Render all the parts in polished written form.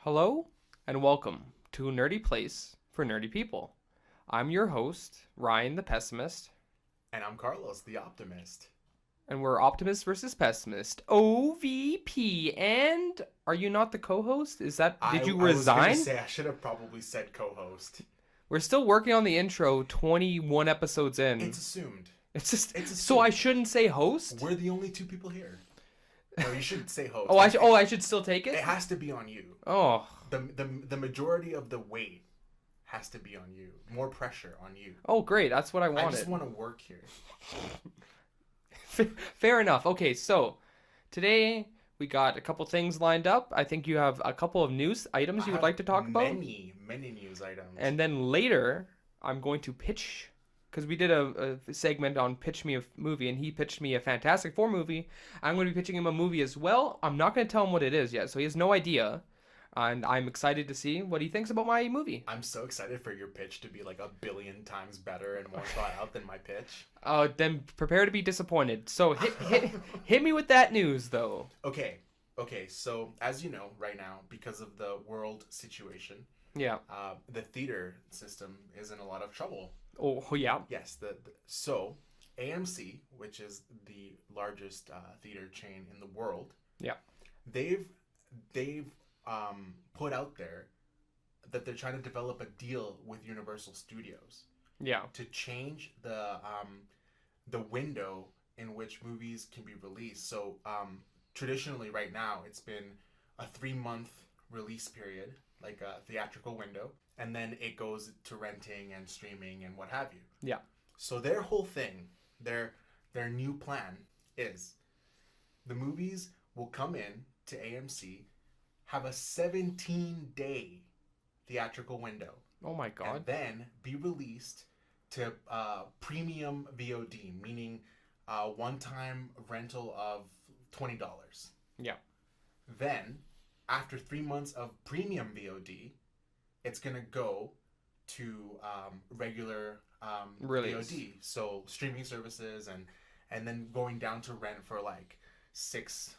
Hello and welcome to a nerdy place for nerdy people. I'm your host, Ryan the Pessimist, And I'm Carlos, the optimist. and we're optimist versus pessimist. OVP. And are you not the co-host? Did you I was gonna resign? say I should have probably said co-host. We're still working on the intro 21 episodes in. It's assumed. It's just It's so I assumed. shouldn't say host? We're the only two people here. No, you should say host. I should still take It it? has to be on you. Oh. The majority of the weight has to be on you. More pressure on you. Oh, great. That's what I I wanted. just want to work here. Fair enough. Okay, so today we got a couple things lined up. I think you have a couple of news items you would like to talk about. Many news items. And then later, I'm going to pitch, because we did a segment on Pitch Me a Movie, and he pitched me a Fantastic Four movie. I'm going to be pitching him a movie as well. I'm not going to tell him what it is yet, so he has no idea. And I'm excited to see what he thinks about my movie. I'm so excited for your pitch to be like 1,000,000,000 times better and more thought out than my pitch. Then prepare to be disappointed. So hit me with that news, though. Okay. So as you know, right now, because of the world situation, Yeah. the theater system is in a lot of trouble. Oh, yeah. Yes. So AMC, which is the largest theater chain in the world, Yeah. they've put out there that they're trying to develop a deal with Universal Studios Yeah. to change the window in which movies can be released. So traditionally, right now, it's been a 3-month release period, like a theatrical window, and then it goes to renting and streaming and what have you. Yeah. So their whole thing, their new plan is the movies will come in to AMC, have a 17-day theatrical window, Oh my God. and then be released to premium VOD, meaning one-time rental of $20. Yeah. Then, after 3 months of premium VOD, it's gonna go to regular Release. VOD, so streaming services, and then going down to rent for like $5,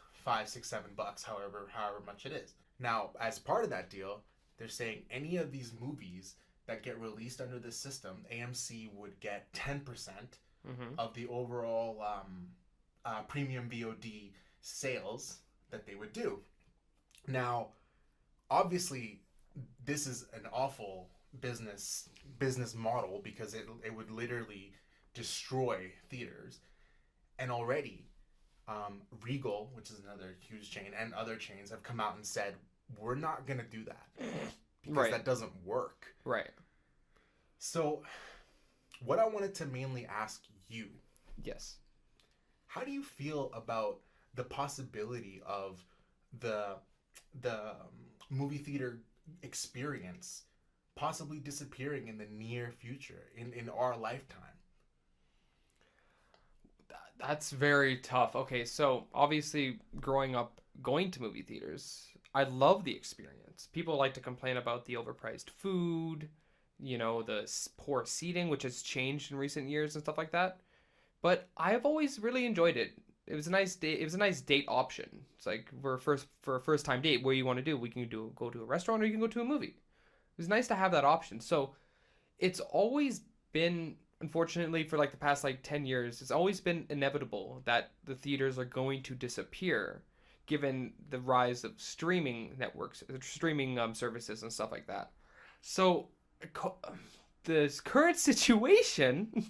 $6, $7, however much it is. Now, as part of that deal, they're saying any of these movies that get released under this system, AMC would get 10% Mm-hmm. of the overall premium VOD sales that they would do. Now, obviously, this is an awful business model because it would literally destroy theaters. And already, Regal, which is another huge chain, and other chains have come out and said, we're not going to do that because Right. that doesn't work. Right. So, what I wanted to mainly ask you, Yes. how do you feel about the possibility of the movie theater experience possibly disappearing in the near future, in our lifetime? That's very tough. Okay, so obviously growing up going to movie theaters, I love the experience. People like to complain about the overpriced food, the poor seating, which has changed in recent years and stuff like that. But I've always really enjoyed it. It was a nice date. It was a nice date option. It's like for a first time date, what do you want to do? We can go to a restaurant or you can go to a movie. It was nice to have that option. So it's always been, unfortunately, for like the past like 10 years, it's always been inevitable that the theaters are going to disappear given the rise of streaming networks, streaming services and stuff like that. So this current situation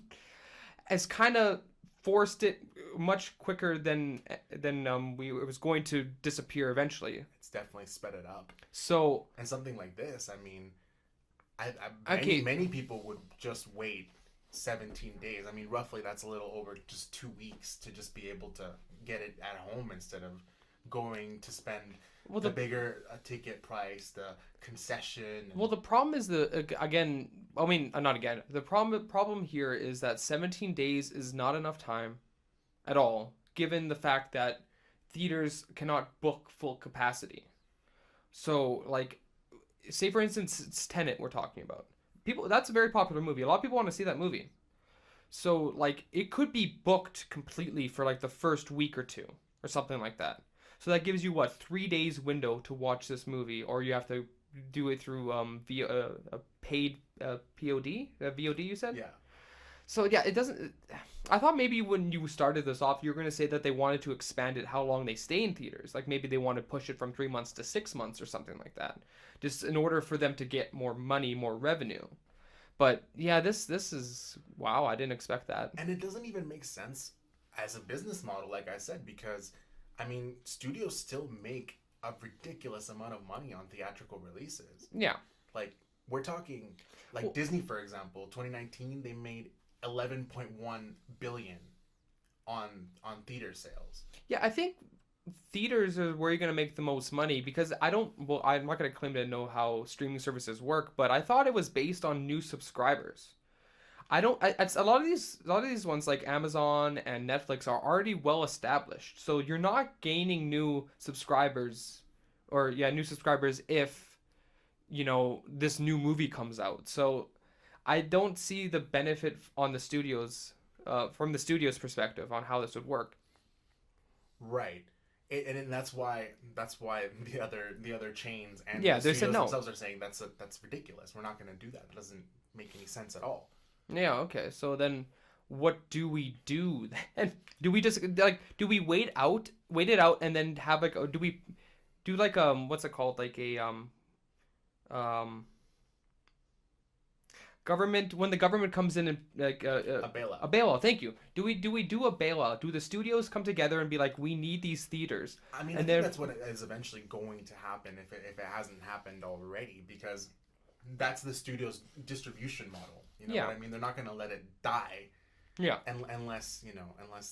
has kind of forced it much quicker than it was going to disappear eventually. It's definitely sped it up. So And something like this, I mean, Okay. many people would just wait 17 days. I mean, roughly that's a little over just 2 weeks to just be able to get it at home instead of going to spend well, the bigger ticket price, the concession. Well, the problem is again. I mean, not again. The problem here is that 17 days is not enough time, at all, given the fact that theaters cannot book full capacity. So, like, say for instance, it's Tenet we're talking about. That's a very popular movie. A lot of people want to see that movie. So, like, it could be booked completely for like the first week or two or something like that. So that gives you what, 3 days window to watch this movie, or you have to do it through via a paid POD, VOD you said. Yeah. So yeah, it doesn't. I thought maybe when you started this off, you were going to say that they wanted to expand it how long they stay in theaters. Like maybe they want to push it from 3 months to 6 months or something like that, just in order for them to get more money, more revenue. But yeah, this is wow. I didn't expect that. And it doesn't even make sense as a business model, like I said, because I mean, studios still make a ridiculous amount of money on theatrical releases. Yeah. Like we're talking, like Well, Disney, for example, 2019 they made 11.1 billion on theater sales. yeah, I think theaters are where you're going to make the most money because I don't. Well, I'm not going to claim to know how streaming services work, but I thought it was based on new subscribers. I don't. It's a lot of these ones like Amazon and Netflix are already well established, so you're not gaining new subscribers, or yeah, new subscribers if this new movie comes out. So I don't see the benefit on the studios, from the studio's perspective on how this would work. Right. And that's why the other chains and Yeah, the they said studios no. themselves are saying that's ridiculous. We're not going to do that. It doesn't make any sense at all. Yeah, okay. So then what do we do then? Do we just like do we wait it out and then have like do we do like what's it called? Like a um government when the government comes in and like A bailout. a bailout. Thank you. Do we do a bailout? Do the studios come together and be like we need these theaters? I mean, I And think then that's what is eventually going to happen if it hasn't happened already, because that's the studio's distribution model. You know yeah. what I mean? They're not going to let it die, Yeah. unless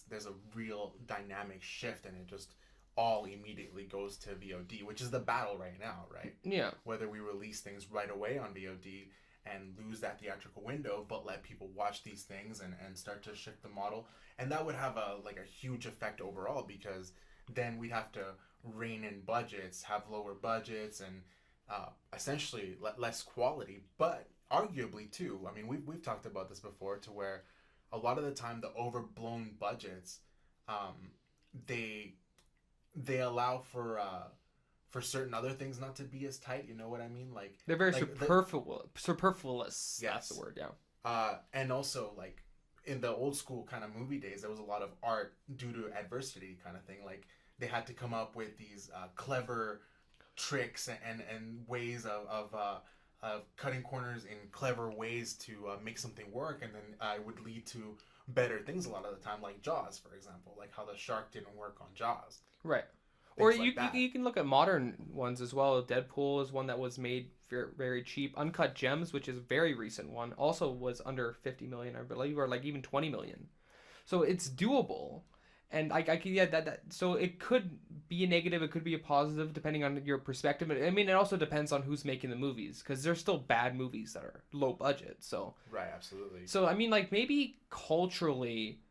there's a real dynamic shift and it just all immediately goes to VOD, which is the battle right now, right? Yeah. Whether we release things right away on VOD and lose that theatrical window, but let people watch these things and start to shift the model, and that would have a huge effect overall, because then we'd have to rein in budgets, have lower budgets, and essentially less quality. But arguably too, I mean, we've talked about this before, to where a lot of the time the overblown budgets, um, they they allow for certain other things not to be as tight. You know what I mean? They're very Like the superfluous. That's the yes, word, yeah. and also like in the old school kind of movie days, there was a lot of art due to adversity kind of thing. Like they had to come up with these clever tricks and ways of cutting corners in clever ways to make something work, and then it would lead to better things a lot of the time, like Jaws, for example, like how the shark didn't work on Jaws, Right. Or things you, like you that. you can look at modern ones as well. Deadpool is one that was made very, very cheap. Uncut Gems, which is a very recent one, also was under 50 million, I believe, or like even 20 million. So it's doable. And I can yeah that so it could be a negative, it could be a positive depending on your perspective. I mean, it also depends on who's making the movies because there's still bad movies that are low budget. Right, absolutely. So I mean, like maybe culturally,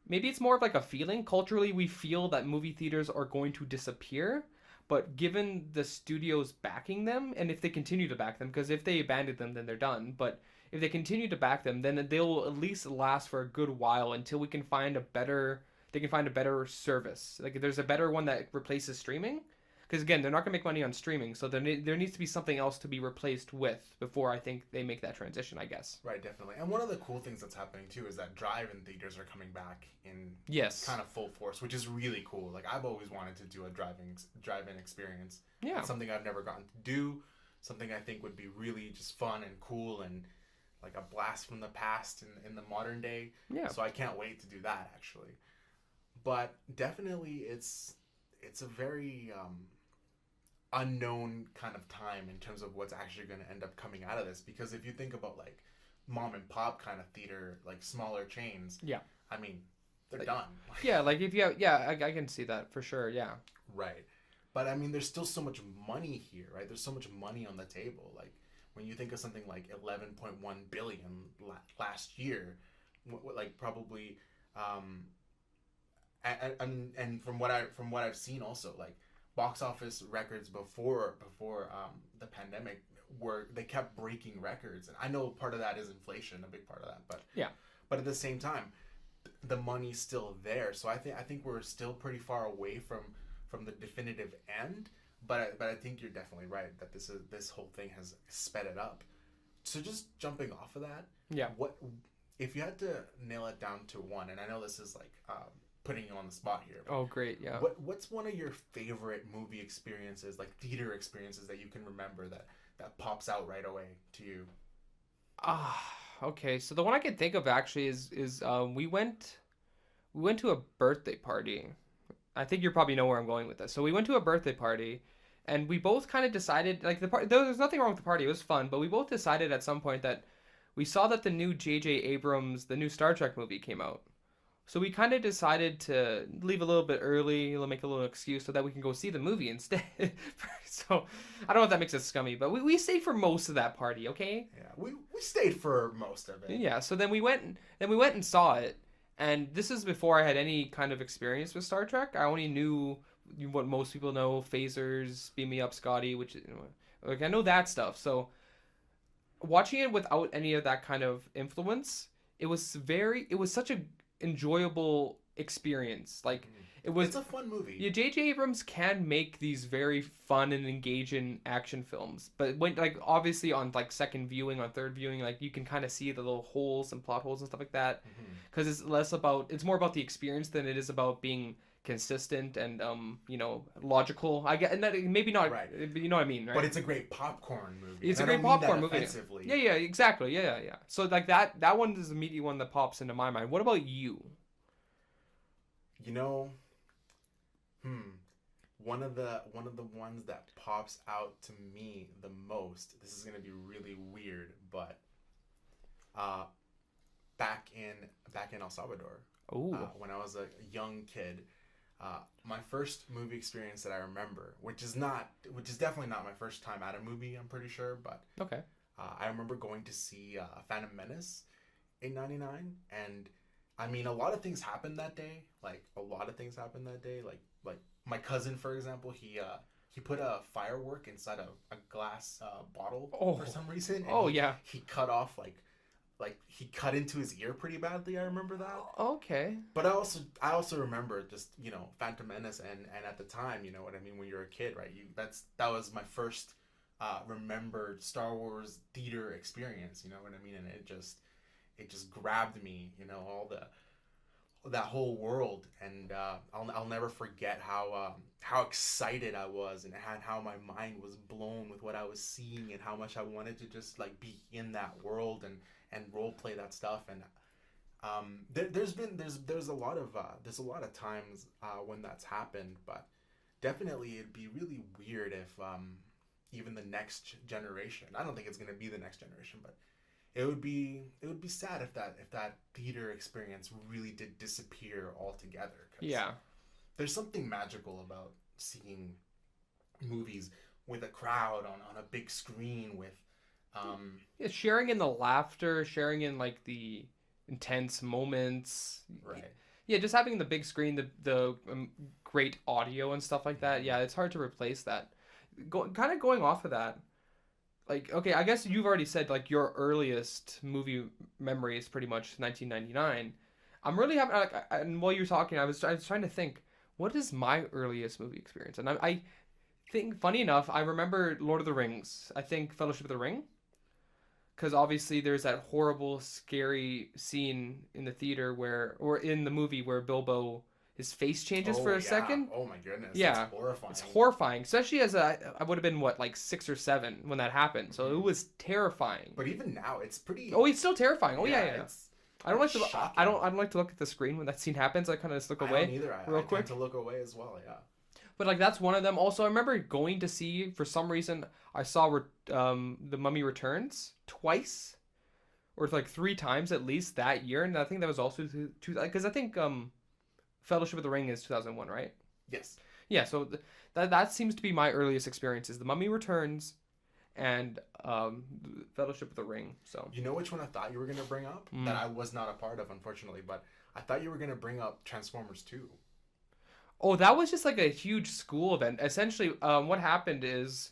maybe it's more of like a feeling. Culturally, we feel that movie theaters are going to disappear, but given the studios backing them, and if they continue to back them, because if they abandon them, then they're done. But if they continue to back them, then they will at least last for a good while until we can find a better. They can find a better service. Like if there's a better one that replaces streaming, because again, they're not gonna make money on streaming, so there needs to be something else to be replaced with before I think they make that transition. I guess. Right, definitely. And one of the cool things that's happening too is that drive-in theaters are coming back in Yes. kind of full force, which is really cool. Like I've always wanted to do a drive-in experience. Yeah. It's something I've never gotten to do. Something I think would be really just fun and cool and like a blast from the past in the modern day. Yeah. So I can't wait to do that actually. But definitely, it's a very unknown kind of time in terms of what's actually going to end up coming out of this. Because if you think about like mom and pop kind of theater, like smaller chains, Yeah. I mean, they're Like, done. yeah, like if you have, yeah, I can see that for sure. Yeah. Right. But I mean, there's still so much money here, right? There's so much money on the table. Like when you think of something like 11.1 billion last year, like probably, and from what I've seen also, like box office records before the pandemic, were they kept breaking records, and I know part of that is inflation, a big part of that, Yeah. but at the same time, the money's still there. So I think we're still pretty far away from the definitive end. But I think you're definitely right that this whole thing has sped it up. So just jumping off of that, Yeah. what if you had to nail it down to one? And I know this is like putting you on the spot here. Oh, great. Yeah. What's one of your favorite movie experiences, like theater experiences that you can remember that pops out right away to you? Okay. So the one I can think of actually is we went to a birthday party. I think you probably know where I'm going with this. So we went to a birthday party, and we both kind of decided like the party. There's nothing wrong with the party. It was fun, but we both decided at some point that we saw that the new J.J. Abrams, the new Star Trek movie came out. So we kind of decided to leave a little bit early, make a little excuse so that we can go see the movie instead. So I don't know if that makes us scummy, but we stayed for most of that party, okay? Yeah, we stayed for most of it. Yeah, so then we went and saw it, and this is before I had any kind of experience with Star Trek. I only knew what most people know, phasers, beam me up, Scotty, which like I know that stuff. So watching it without any of that kind of influence, it was such a enjoyable experience. Like It's a fun movie. yeah, J.J. Abrams can make these very fun and engaging action films, but when like obviously on like second viewing, on third viewing, like you can kind of see the little holes and plot holes and stuff like that, because it's more about the experience than it is about being consistent and logical. I get, and that maybe not, Right. you know what I mean, right? But it's a great popcorn movie. It's and a I great don't mean that popcorn movie. offensively. Yeah, exactly. Yeah. So like that one is the immediate one that pops into my mind. What about you? You know, one of the ones that pops out to me the most. This is gonna be really weird, but uh, back in El Salvador, Oh, when I was a young kid, my first movie experience that I remember, which is definitely not my first time at a movie, I'm pretty sure, but okay. I remember going to see Phantom Menace in '99, and I mean, a lot of things happened that day. Like a lot of things happened that day. Like my cousin, for example, he put a firework inside a glass bottle for some reason. And Yeah. he cut off like he cut into his ear pretty badly. I remember that. Okay. But I also remember just Phantom Menace and at the time, you know what I mean, when you're a kid, right? That was my first remembered Star Wars theater experience. You know what I mean? And it just grabbed me, all that whole world, and I'll never forget how excited I was and how my mind was blown with what I was seeing and how much I wanted to just like be in that world and role play that stuff. And there's a lot of times when that's happened, but definitely it'd be really weird if even the next generation. I don't think it's gonna be the next generation, but it would be sad if that theater experience really did disappear altogether. 'Cause Yeah. there's something magical about seeing movies with a crowd on a big screen with Yeah, sharing in the laughter, sharing in like the intense moments. right. Yeah, just having the big screen, the great audio and stuff like that. Yeah, it's hard to replace that. Kind of going off of that. Like, okay, I guess you've already said like your earliest movie memory is pretty much 1999. I'm really having like, and while you were talking, I was trying to think, what is my earliest movie experience? And I think, funny enough, I remember Lord of the Rings. I think Fellowship of the Ring, because obviously there's that horrible, scary scene in the theater or in the movie where Bilbo, his face changes for a second. Oh my goodness. Yeah, It's horrifying. It's horrifying, especially as I would have been what, like 6 or 7 when that happened. So it was terrifying. But even now, it's pretty. Oh, it's still terrifying. Oh yeah. It's I don't like to. shocking. I don't like to look at the screen when that scene happens. I kind of just look I away don't either. real I quick. tend to look away as well. Yeah. But like that's one of them. Also, I remember going to see, for some reason I saw The Mummy Returns twice, or like 3 times at least that year, and I think that was also because I think Fellowship of the Ring is 2001, right? Yes. Yeah, so that seems to be my earliest experiences: The Mummy Returns and Fellowship of the Ring. So You know which one I thought you were gonna bring up that I was not a part of, unfortunately, but I thought you were gonna bring up Transformers 2. oh, that was just like a huge school event. Essentially, what happened is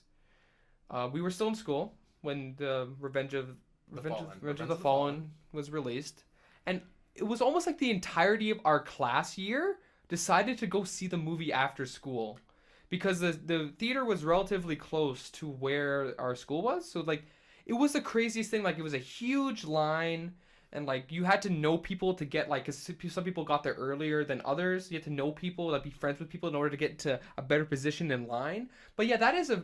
we were still in school when the Revenge of the Fallen was released, and it was almost like the entirety of our class year decided to go see the movie after school. because the theater was relatively close to where our school was. So like it was the craziest thing. Like it was a huge line, and like you had to know people to get like, cause some people got there earlier than others. You had to know people, like be friends with people in order to get to a better position in line. But yeah, that is a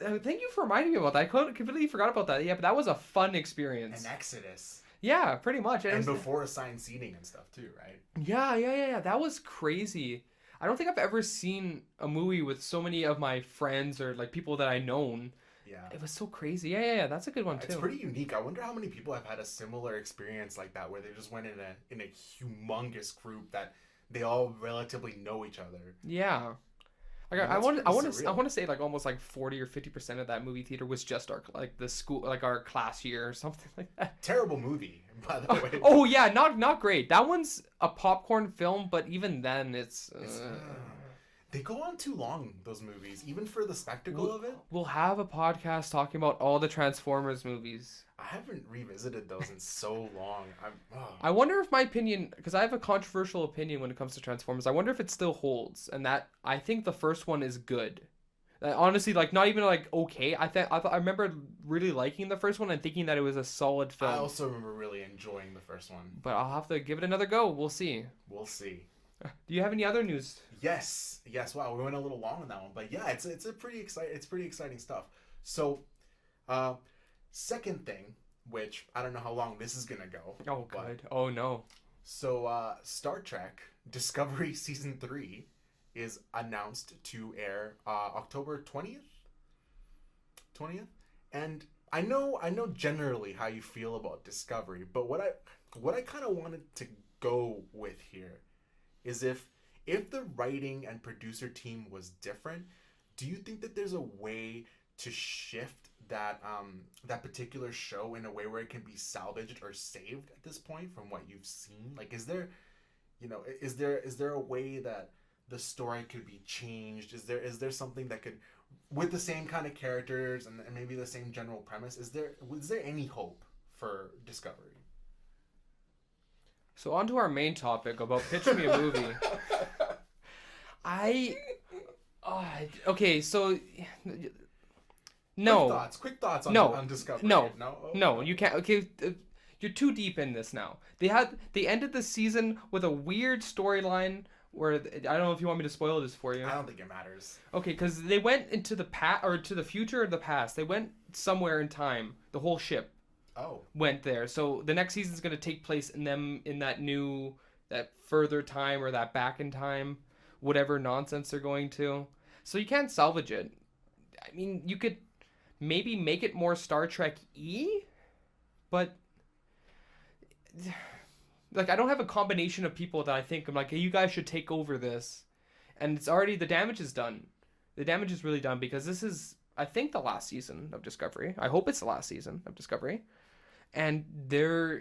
thank you for reminding me about that. I completely forgot about that. Yeah, but that was a fun experience. An exodus. Yeah, pretty much. And before assigned seating and stuff too, right? Yeah. That was crazy. I don't think I've ever seen a movie with so many of my friends or like people that I known. Yeah. It was so crazy. Yeah. That's a good one too. It's pretty unique. I wonder how many people have had a similar experience like that, where they just went in a humongous group that they all relatively know each other. Yeah. Like I want to say like almost like 40 or 50% of that movie theater was just our like the school, like our class year or something like that. Terrible movie, by the way. Oh yeah, not great. That one's a popcorn film, but even then it's they go on too long, those movies, even for the spectacle of it. We'll have a podcast talking about all the Transformers movies. I haven't revisited those in so long. I wonder if my opinion, because I have a controversial opinion when it comes to Transformers, I wonder if it still holds, and that I think the first one is good. Honestly, like not even like okay. I remember really liking the first one and thinking that it was a solid film. I also remember really enjoying the first one. But I'll have to give it another go. We'll see. We'll see. Do you have any other news? Yes. Wow, we went a little long on that one, but yeah, it's pretty exciting stuff. So, second thing, which I don't know how long this is gonna go. Oh good. Oh no. So, Star Trek Discovery Season 3 is announced to air October 20th. And I know generally how you feel about Discovery, but what I kind of wanted to go with here is if the writing and producer team was different, do you think that there's a way to shift that particular show in a way where it can be salvaged or saved at this point from what you've seen? Like, is there a way that the story could be changed? Is there something that could, with the same kind of characters and maybe the same general premise, was there any hope for Discovery? So on to our main topic about pitch me a movie. Okay, so no. Quick thoughts on Discovery. No, you can't. Okay, you're too deep in this now. They ended the season with a weird storyline where I don't know if you want me to spoil this for you. I don't think it matters. Okay, because they went into the past or to the future or the past. They went somewhere in time. The whole ship. Went there. So the next season's going to take place in that further time or that back in time, whatever nonsense they're going to. So you can't salvage it. I mean, you could maybe make it more Star Trek-y, but like I don't have a combination of people that I think I'm like, hey, you guys should take over this. And it's already, the damage is done. The damage is really done because this is, I think, the last season of Discovery. I hope it's the last season of Discovery. And you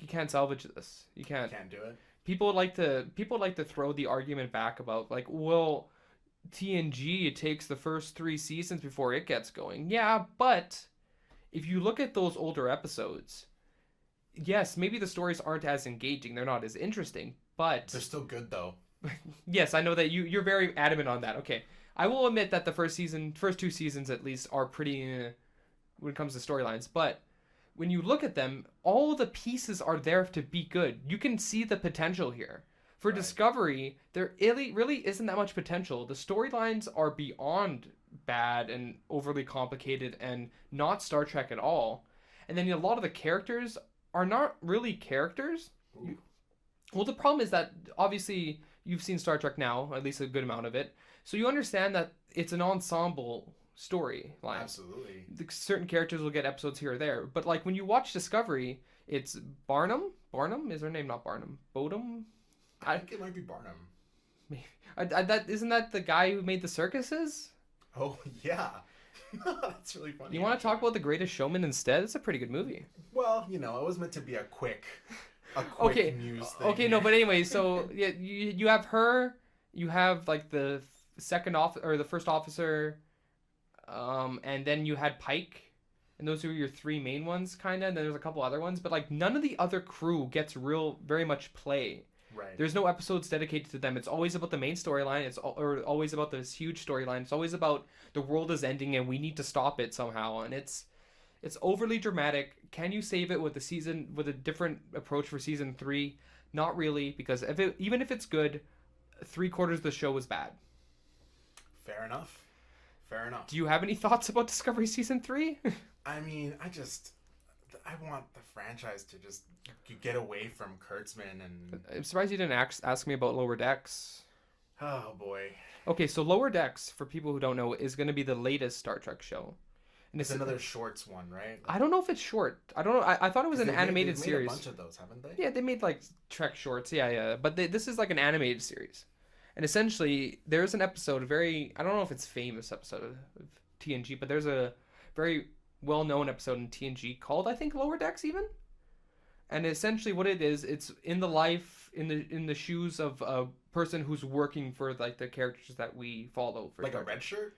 can't salvage this. You can't. You can't do it. People like to throw the argument back about like, well, TNG, it takes the first 3 seasons before it gets going. Yeah, but if you look at those older episodes, yes, maybe the stories aren't as engaging. They're not as interesting, but they're still good though. Yes, I know that you're very adamant on that. Okay, I will admit that the first 2 seasons at least are pretty when it comes to storylines, but when you look at them, all the pieces are there to be good. You can see the potential here. For right. Discovery, there really isn't that much potential. The storylines are beyond bad and overly complicated and not Star Trek at all. And then a lot of the characters are not really characters. Well, the problem is that obviously you've seen Star Trek now, at least a good amount of it. So you understand that it's an ensemble storyline. Absolutely. Certain characters will get episodes here or there. But like when you watch Discovery, it's Barnum. Barnum? Is her name not Barnum? Bodum? I think it might be Barnum. Maybe. Isn't that the guy who made the circuses? Oh, yeah. That's really funny. You want to talk about The Greatest Showman instead? It's a pretty good movie. Well, it was meant to be a quick news thing. Okay, no, but anyway, so yeah, you have her, you have like the first officer, and then you had Pike, and those are your 3 main ones, kind of. And then there's a couple other ones, but like none of the other crew gets very much play. Right. There's no episodes dedicated to them. It's always about the main storyline. Or always about this huge storyline. It's always about the world is ending and we need to stop it somehow. And it's overly dramatic. Can you save it with a different approach for season 3? Not really, because even if it's good, 3/4 of the show was bad. Fair enough. Fair enough. Do you have any thoughts about Discovery season 3? I mean, I want the franchise to just get away from Kurtzman and. I'm surprised you didn't ask me about Lower Decks. Oh boy. Okay, so Lower Decks, for people who don't know, is going to be the latest Star Trek show. And it's another shorts one, right? I don't know if it's short. I don't know. I thought it was an animated they've series. Made a bunch of those, haven't they? Yeah, they made like Trek shorts. Yeah. But this is like an animated series. And essentially, there's an episode, I don't know if it's famous episode of TNG, but there's a very well-known episode in TNG called, I think, Lower Decks even. And essentially what it is, it's in the shoes of a person who's working for like the characters that we follow. For like a red shirt?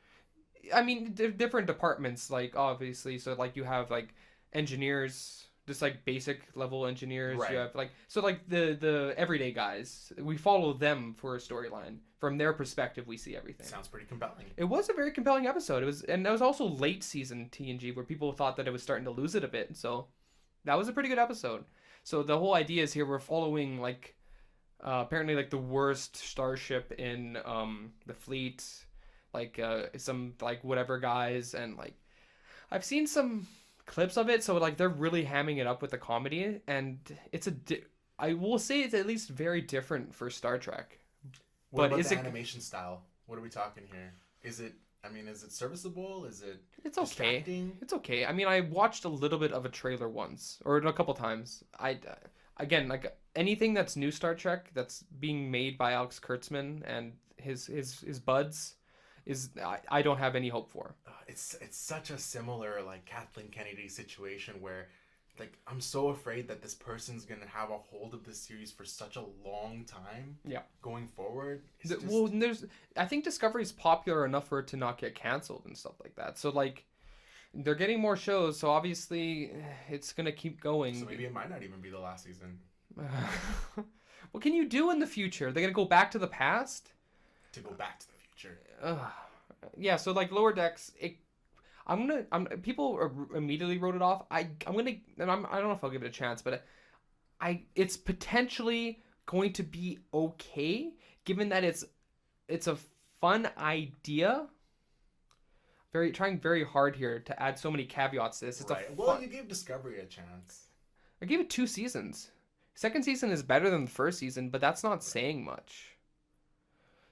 I mean, different departments, like, obviously. So, like, you have, like, engineers, just, like, basic level engineers. Right. You have, like, so, like, the everyday guys. We follow them for a storyline. From their perspective, we see everything. Sounds pretty compelling. It was a very compelling episode. And that was also late season TNG, where people thought that it was starting to lose it a bit. So, that was a pretty good episode. So, the whole idea is here we're following, like, apparently, like, the worst starship in the fleet. Like some like whatever guys, and like I've seen some clips of it, so like they're really hamming it up with the comedy, and I will say it's at least very different for Star Trek. What about the animation style? What are we talking here? Is it serviceable? It's okay. Distracting? It's okay. I mean, I watched a little bit of a trailer once or a couple times. Again, like anything that's new Star Trek that's being made by Alex Kurtzman and his buds. I don't have any hope for. It's such a similar like Kathleen Kennedy situation where like I'm so afraid that this person's gonna have a hold of this series for such a long time. Yeah. Going forward. Well, I think Discovery's popular enough for it to not get canceled and stuff like that. So like they're getting more shows, so obviously it's gonna keep going. So maybe it might not even be the last season. What can you do in the future? They're gonna go back to the past? To go back to the future. Yeah, so like Lower Decks, people immediately wrote it off. I don't know if I'll give it a chance, but it's potentially going to be okay, given that it's a fun idea. Trying very hard here to add so many caveats to this. Well, you gave Discovery a chance. I gave it 2 seasons. Second season is better than the first season, but that's not saying much.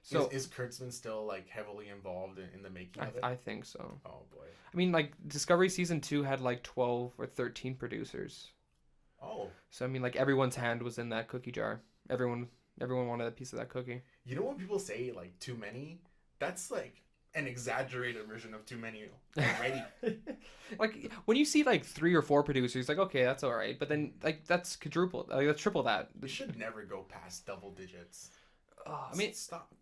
So is Kurtzman still like heavily involved in the making of it? I think so. Oh boy. I mean, like Discovery season 2 had like 12 or 13 producers. Oh. So I mean, like everyone's hand was in that cookie jar. Everyone wanted a piece of that cookie. You know when people say like too many? That's like an exaggerated version of too many already. Like when you see like 3 or 4 producers, like okay, that's all right. But then like that's quadruple, like that's triple that. We should never go past double digits. I mean, stop.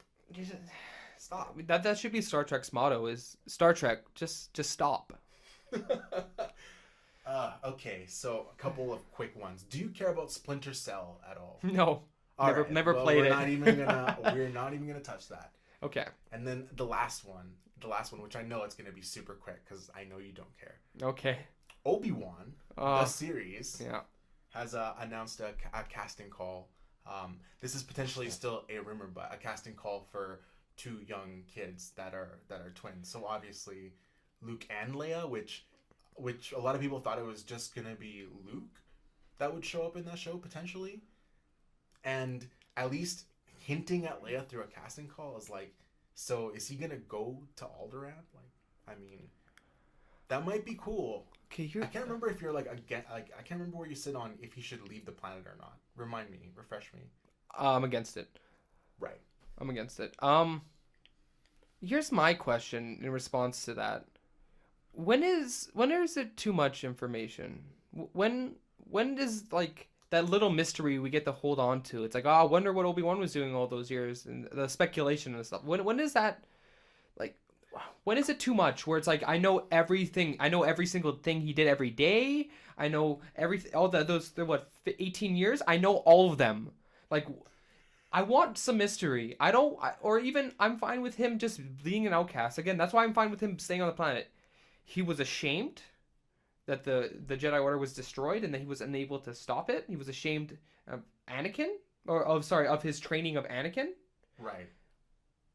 Stop. That should be Star Trek's motto: is Star Trek just stop. Okay, so a couple of quick ones. Do you care about Splinter Cell at all? No. Never played it. We're not even gonna touch that. Okay. And then the last one, which I know it's gonna be super quick because I know you don't care. Okay. Obi-Wan, the series, yeah, has announced a casting call. This is potentially still a rumor, but a casting call for 2 young kids that are twins. So obviously, Luke and Leia, which a lot of people thought it was just gonna be Luke that would show up in that show potentially, and at least hinting at Leia through a casting call is like, so is he gonna go to Alderaan? Like, I mean, that might be cool. Okay, I can't remember if you're like again. Like, I can't remember where you sit on if he should leave the planet or not. Refresh me. I'm against it. Right. I'm against it. Here's my question in response to that. When is it too much information? When is like that little mystery we get to hold on to? It's like, oh, I wonder what Obi-Wan was doing all those years, and the speculation and stuff. When is that, like, when is it too much? Where it's like, I know everything. I know every single thing he did every day. I know everything. All those 18 years. I know all of them. Like, I want some mystery. I don't, or even I'm fine with him just being an outcast. Again, that's why I'm fine with him staying on the planet. He was ashamed that the Jedi Order was destroyed and that he was unable to stop it. He was ashamed of Anakin, or of sorry, of his training of Anakin. Right.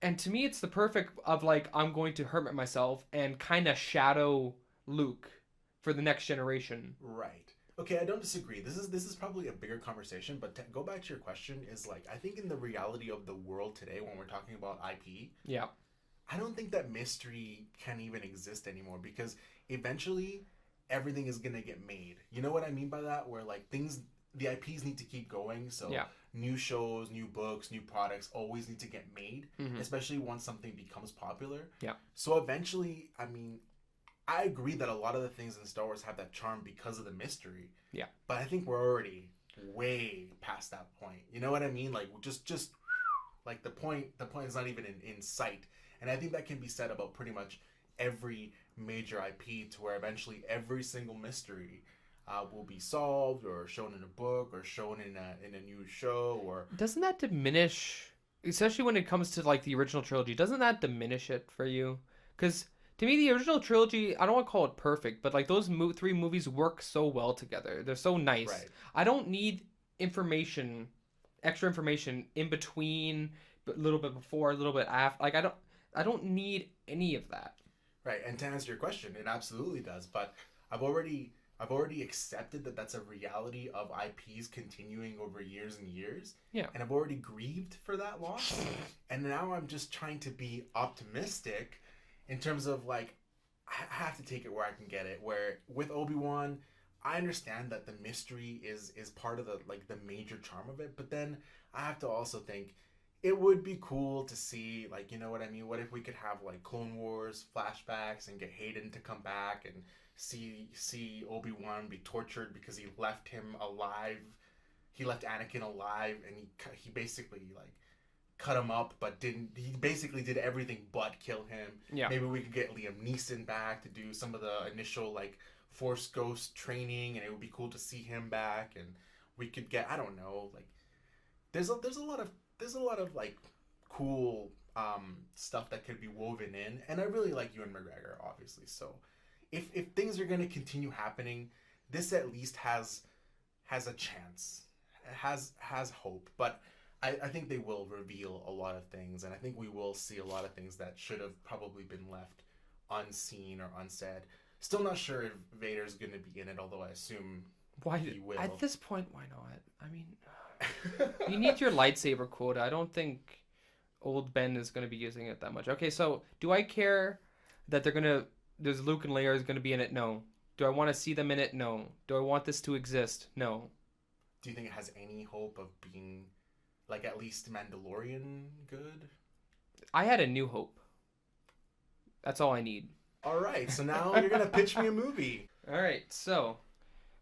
And to me, it's the perfect of like I'm going to hermit myself and kind of shadow Luke for the next generation. Right. Okay, I don't disagree. This is probably a bigger conversation, but to go back to your question is like I think in the reality of the world today when we're talking about IP, Yeah. I don't think that mystery can even exist anymore because eventually everything is going to get made. You know what I mean by that? Where like things the IPs need to keep going, so Yeah. new shows, new books, new products always need to get made, Mm-hmm. especially once something becomes popular. Yeah. So eventually, I mean, I agree that a lot of the things in Star Wars have that charm because of the mystery. Yeah. But I think we're already way past that point. You know what I mean? Like just like the point is not even in sight. And I think that can be said about pretty much every major IP to where eventually every single mystery will be solved or shown in a book or shown in a new show or Doesn't that diminish, especially when it comes to like the original trilogy? Doesn't that diminish it for you? Because to me, the original trilogy, I don't want to call it perfect, but like those three movies work so well together. They're so nice. right. I don't need information, extra information in between, a little bit before, a little bit after. Like I don't need any of that. Right, and to answer your question, it absolutely does. But I've already I've already accepted that that's a reality of IPs continuing over years and years, Yeah. and I've already grieved for that loss. And now I'm just trying to be optimistic in terms of like I have to take it where I can get it. Where with Obi-Wan, I understand that the mystery is part of the like the major charm of it, but then I have to also think it would be cool to see like you know what I mean. What if we could have like Clone Wars flashbacks and get Hayden to come back and see Obi-Wan be tortured because he left him alive. He left Anakin alive, and he basically like cut him up, but didn't. He basically did everything but kill him. Yeah. Maybe we could get Liam Neeson back to do some of the initial like Force Ghost training, and it would be cool to see him back. And we could get I don't know like there's a lot of like cool stuff that could be woven in, and I really like Ewan McGregor, obviously. So if things are going to continue happening, this at least has a chance, has hope. But I think they will reveal a lot of things, and I think we will see a lot of things that should have probably been left unseen or unsaid. Still not sure if Vader's going to be in it, although I assume Why he will. at this point? Why not? I mean, you need your lightsaber quota. I don't think old Ben is going to be using it that much. Okay, so do I care that there's Luke and Leia is going to be in it? No. Do I want to see them in it? No. Do I want this to exist? No. Do you think it has any hope of being like at least Mandalorian good? I had a new hope. That's all I need. All right, so now you're gonna pitch me a movie, All right, so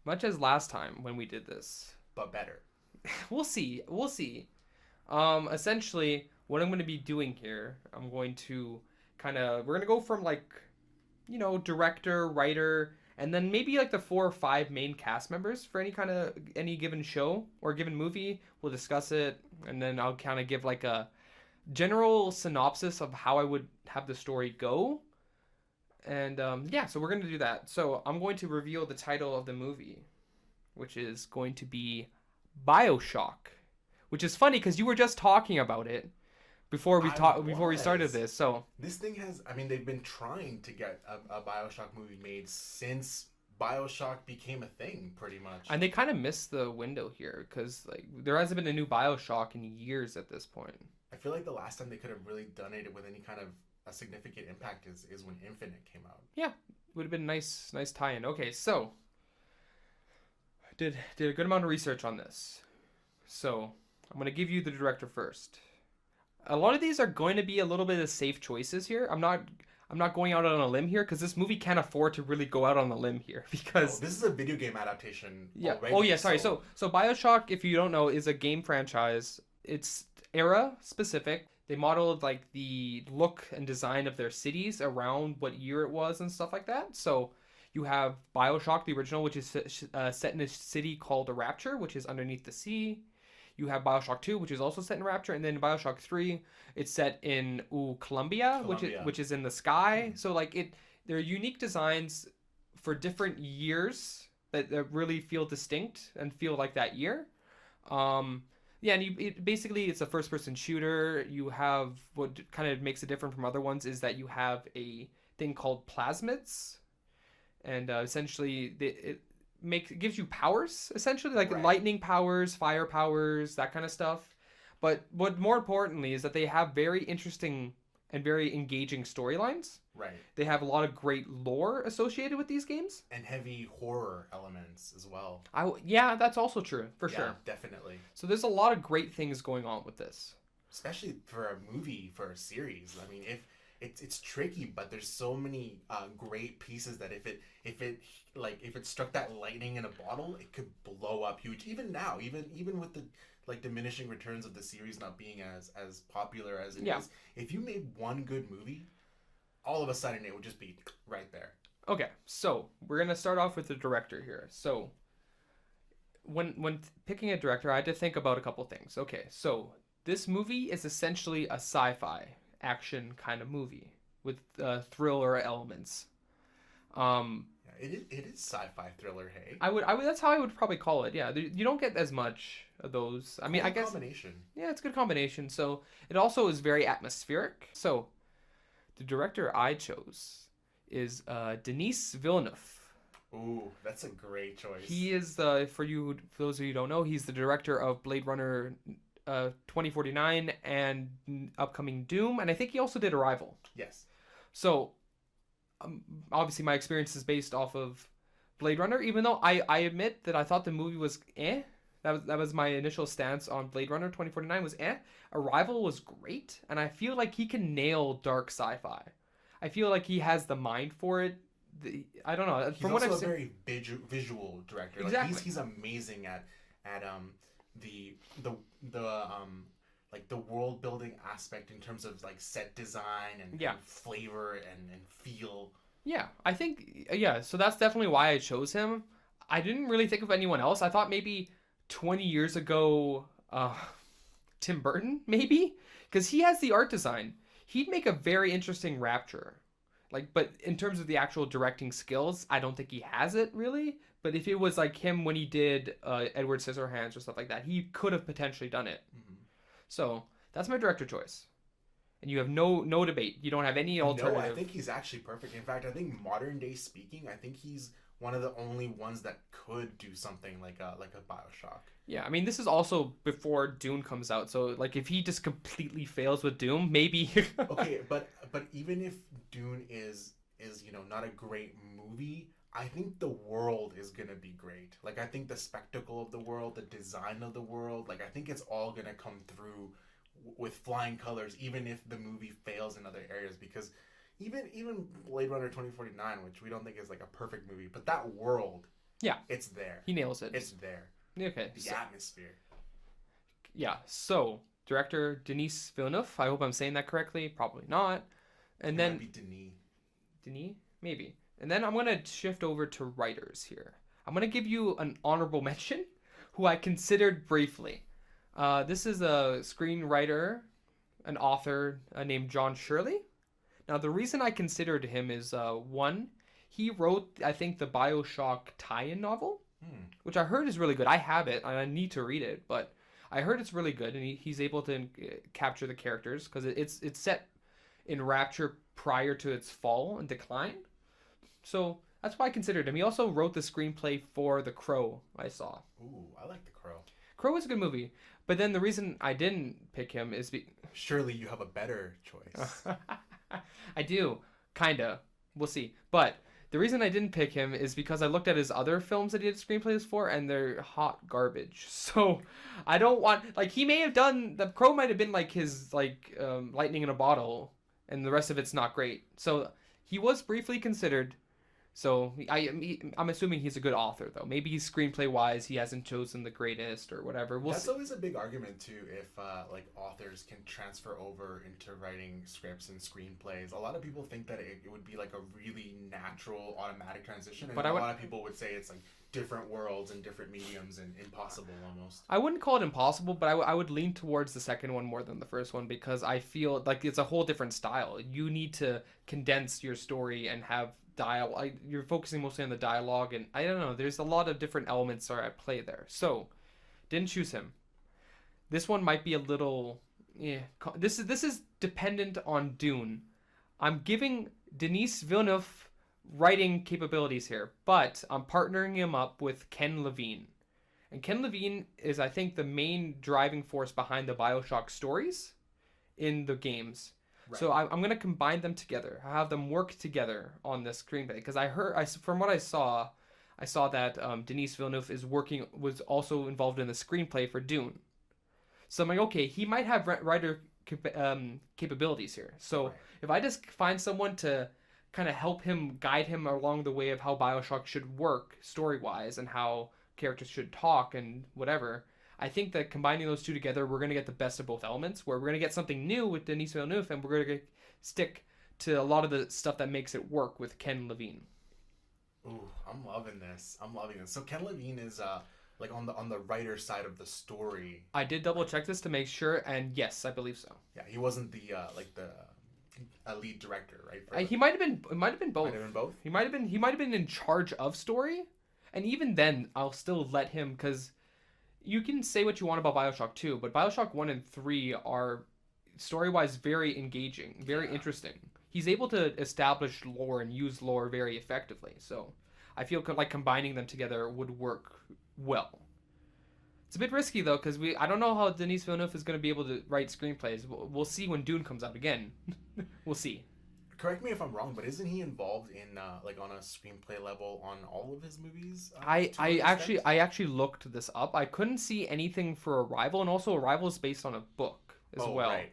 much as last time when we did this, but better. we'll see. We'll see. Essentially, what I'm going to be doing here, I'm going to we're going to go from like, director, writer, and then maybe like the 4 or 5 main cast members for any given show or given movie. We'll discuss it, and then I'll kind of give like a general synopsis of how I would have the story go. And yeah, so we're going to do that. So I'm going to reveal the title of the movie, which is going to be Bioshock, which is funny because you were just talking about it before we started this. So This thing has, I mean, they've been trying to get a Bioshock movie made since Bioshock became a thing, pretty much. and they kind of missed the window here because like there hasn't been a new Bioshock in years at this point. I feel like the last time they could have really done it with any kind of a significant impact is when Infinite came out. Yeah, would have been a nice tie-in. Okay, so did a good amount of research on this. So I'm gonna give you the director first. A lot of these are going to be a little bit of safe choices here. I'm not going out on a limb here because this movie can't afford to really go out on a limb here because This is a video game adaptation. yeah. Already, Oh yeah, sorry. So BioShock, if you don't know, is a game franchise. It's era specific. They modeled like the look and design of their cities around what year it was and stuff like that. So you have BioShock, the original, which is set in a city called the Rapture, which is underneath the sea. You have Bioshock 2, which is also set in Rapture, and then Bioshock 3, it's set in Columbia, Columbia. which is in the sky. So like they're unique designs for different years that really feel distinct and feel like that year. Um, yeah, and basically it's a first-person shooter. You have what kind of makes it different from other ones is that you have a thing called plasmids, and essentially it gives you powers, essentially like Right. lightning powers, fire powers, that kind of stuff. But what more importantly is that they have very interesting and very engaging storylines. Right. They have a lot of great lore associated with these games. And heavy horror elements as well. Yeah, that's also true for Yeah, sure. definitely. So there's a lot of great things going on with this. Especially for a movie, for a series. I mean, if it's tricky, but there's so many great pieces that if it struck that lightning in a bottle, it could blow up huge. Even now, even with the like diminishing returns of the series not being as popular as it is, if you made one good movie, all of a sudden it would just be right there. Okay, so we're gonna start off with the director here. So when picking a director, I had to think about a couple things. Okay, so this movie is essentially a sci-fi action kind of movie with thriller elements. Um, Yeah, it is sci-fi thriller. Hey, I would that's how I would probably call it. Yeah, you don't get as much of those. I mean, cool I guess combination. yeah, it's a good combination. So it also is very atmospheric. So the director I chose is Denis Villeneuve. Ooh, that's a great choice. He is for those of you who don't know, he's the director of Blade Runner 2049 and upcoming Doom, and I think he also did Arrival. Yes. So obviously my experience is based off of Blade Runner, even though I admit that I thought the movie was eh. That was my initial stance on Blade Runner 2049 was eh. Arrival was great, and I feel like he can nail dark sci-fi. I feel like he has the mind for it. I don't know. He's From also what I've a seen, very visual director. exactly. Like he's amazing at the the like the world building aspect in terms of like set design and flavor and feel. Yeah, I think yeah. So that's definitely why I chose him. I didn't really think of anyone else. I thought maybe 20 years ago, Tim Burton maybe, because he has the art design. He'd make a very interesting Rapture. Like, but in terms of the actual directing skills, I don't think he has it really. But if it was like him when he did Edward Scissorhands or stuff like that, he could have potentially done it. Mm-hmm. So that's my director choice, and you have no debate. You don't have any alternative. No, I think he's actually perfect. In fact, I think modern day speaking, I think he's one of the only ones that could do something like a Bioshock. Yeah, I mean this is also before Dune comes out, so like if he just completely fails with Doom, maybe. Okay, but even if Dune is not a great movie, I think the world is gonna be great. Like I think the spectacle of the world, the design of the world, like I think it's all gonna come through with flying colors, even if the movie fails in other areas. Because even Blade Runner 2049, which we don't think is like a perfect movie, but that world, yeah, it's there. He nails it. It's there. Okay. The atmosphere. Yeah. So director Denis Villeneuve. I hope I'm saying that correctly. Probably not. And then might be Denis. Denis, maybe. And then I'm gonna shift over to writers here. I'm gonna give you an honorable mention, who I considered briefly. This is a screenwriter, an author named John Shirley. Now the reason I considered him is one, he wrote I think the Bioshock tie-in novel, which I heard is really good. I have it and I need to read it, but I heard it's really good, and he's able to capture the characters because it's set in Rapture prior to its fall and decline. So that's why I considered him. He also wrote the screenplay for The Crow I saw. Ooh, I like The Crow. Crow is a good movie. But then the reason I didn't pick him is... Surely you have a better choice. I do. Kinda. We'll see. But the reason I didn't pick him is because I looked at his other films that he did screenplays for, and they're hot garbage. So I don't want... Like, he may have done... The Crow might have been like his, like, lightning in a bottle, and the rest of it's not great. So he was briefly considered... So I'm assuming he's a good author, though. Maybe he's screenplay-wise, he hasn't chosen the greatest or whatever. We'll That's see. always a big argument, too, if like authors can transfer over into writing scripts and screenplays. A lot of people think that it would be like a really natural, automatic transition. And a lot of people would say it's like different worlds and different mediums and impossible almost. I wouldn't call it impossible, but I would lean towards the second one more than the first one because I feel like it's a whole different style. You need to condense your story and have dialogue. You're focusing mostly on the dialogue, and I don't know. There's a lot of different elements are at play there. So, didn't choose him. This one might be a little. Yeah, this is dependent on Dune. I'm giving Denis Villeneuve writing capabilities here, but I'm partnering him up with Ken Levine. And Ken Levine is, I think, the main driving force behind the Bioshock stories in the games. Right. So I'm going to combine them together. I have them work together on this screenplay because from what I saw that Denis Villeneuve was also involved in the screenplay for Dune. So I'm like, okay, he might have writer capabilities here. So Right. if I just find someone to kind of help him, guide him along the way of how Bioshock should work story-wise and how characters should talk and whatever, I think that combining those two together, we're going to get the best of both elements, where we're going to get something new with Denis Villeneuve, and we're going to stick to a lot of the stuff that makes it work with Ken Levine. Ooh, I'm loving this. I'm loving this. So Ken Levine is like on the writer side of the story. I did double check this to make sure, and yes, I believe so. Yeah, he wasn't the like the lead director, right? He might have been. It might have been both. Might have been both. He might have been. He might have been in charge of story, and even then, I'll still let him because you can say what you want about Bioshock 2, but Bioshock 1 and 3 are story-wise very engaging, very interesting. He's able to establish lore and use lore very effectively. So I feel like combining them together would work well. It's a bit risky though because I don't know how Denis Villeneuve is going to be able to write screenplays. We'll see when Dune comes out again. We'll see. Correct me if I'm wrong, but isn't he involved in like on a screenplay level on all of his movies? I actually looked this up. I couldn't see anything for Arrival, and also Arrival is based on a book as well. Right.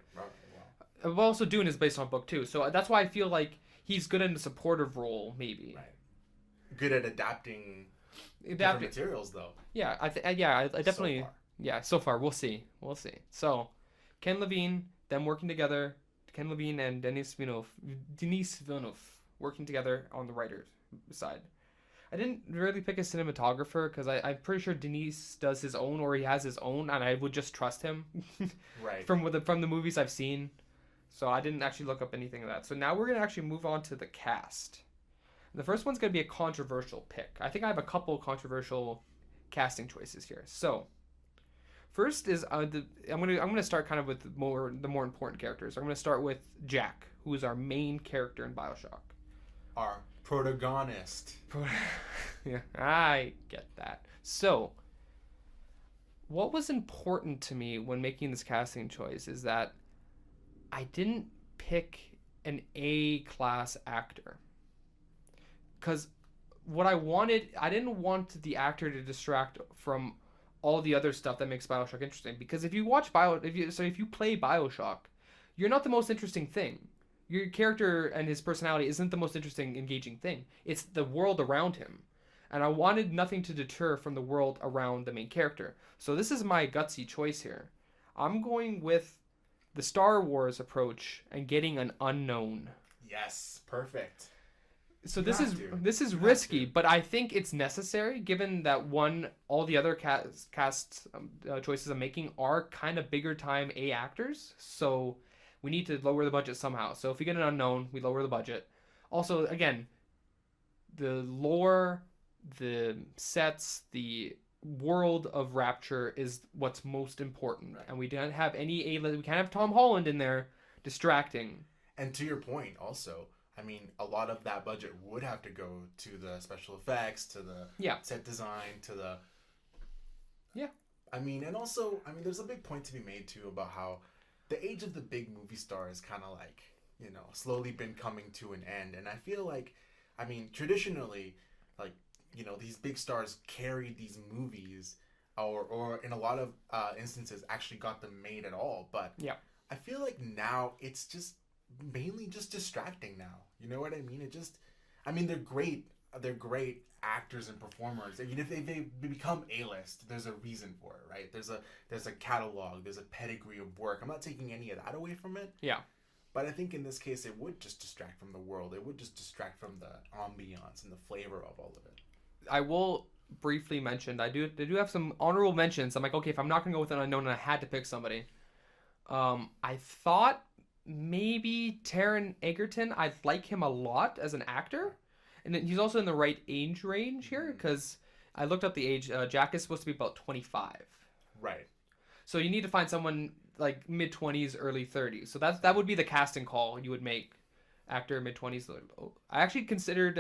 Well, also Dune is based on a book too, so that's why I feel like he's good in a supportive role, maybe. Right. Good at adapting different materials, though. Yeah, I definitely. So far. Yeah, so far we'll see. So, Ken Levine, them working together. Ken Levine and Denis Villeneuve working together on the writer's side. I didn't really pick a cinematographer because I'm pretty sure Denis does his own or he has his own, and I would just trust him. Right. From the movies I've seen. So I didn't actually look up anything of that. So now we're going to actually move on to the cast. The first one's going to be a controversial pick. I think I have a couple controversial casting choices here. So first is I'm gonna start kind of with the more important characters. I'm gonna start with Jack, who is our main character in Bioshock. Our protagonist. Yeah, I get that. So, what was important to me when making this casting choice is that I didn't pick an A-class actor. Because what I didn't want the actor to distract from all the other stuff that makes Bioshock interesting. Because if you play Bioshock, you're not the most interesting thing. Your character and his personality isn't the most interesting, engaging thing. It's the world around him. And I wanted nothing to deter from the world around the main character. So this is my gutsy choice here. I'm going with the Star Wars approach and getting an unknown. Yes, perfect. So this is risky, but I think it's necessary given that all the other cast choices I'm making are kind of bigger time A actors. So we need to lower the budget somehow. So if we get an unknown, we lower the budget. Also, again, the lore, the sets, the world of Rapture is what's most important, right. And we don't have we can't have Tom Holland in there distracting. And to your point, also, I mean, a lot of that budget would have to go to the special effects, to the set design, to the... Yeah. I mean, and also, there's a big point to be made, too, about how the age of the big movie star is kind of like, slowly been coming to an end. And I feel like, traditionally, like, these big stars carried these movies or in a lot of instances actually got them made at all. But I feel like now it's just mainly just distracting now. You know what I mean? They're great. They're great actors and performers. If they become A-list, there's a reason for it, right? There's a catalog. There's a pedigree of work. I'm not taking any of that away from it. Yeah. But I think in this case, it would just distract from the world. It would just distract from the ambiance and the flavor of all of it. I will briefly mentioned, I do have some honorable mentions. I'm like, okay, if I'm not gonna go with an unknown, and I had to pick somebody. I thought maybe Taron Egerton. I like him a lot as an actor, and then he's also in the right age range here because I looked up the age. Jack is supposed to be about 25, Right. so you need to find someone like mid 20s, early 30s. So that would be the casting call you would make. Actor mid 20s. I actually considered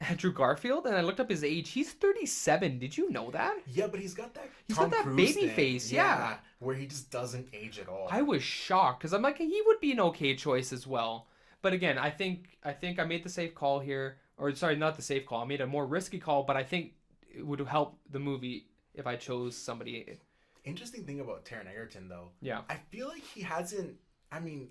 Andrew Garfield, and I looked up his age. He's 37. Did you know that? Yeah, but he's got that He's Tom got that Cruise baby thing. face, yeah. Where he just doesn't age at all. I was shocked because I'm like, he would be an okay choice as well. But again, I think I made the safe call here, or sorry, not the safe call. I made a more risky call, but I think it would help the movie if I chose somebody. Interesting thing about Taron Egerton, though. Yeah. I feel like he hasn't. I mean,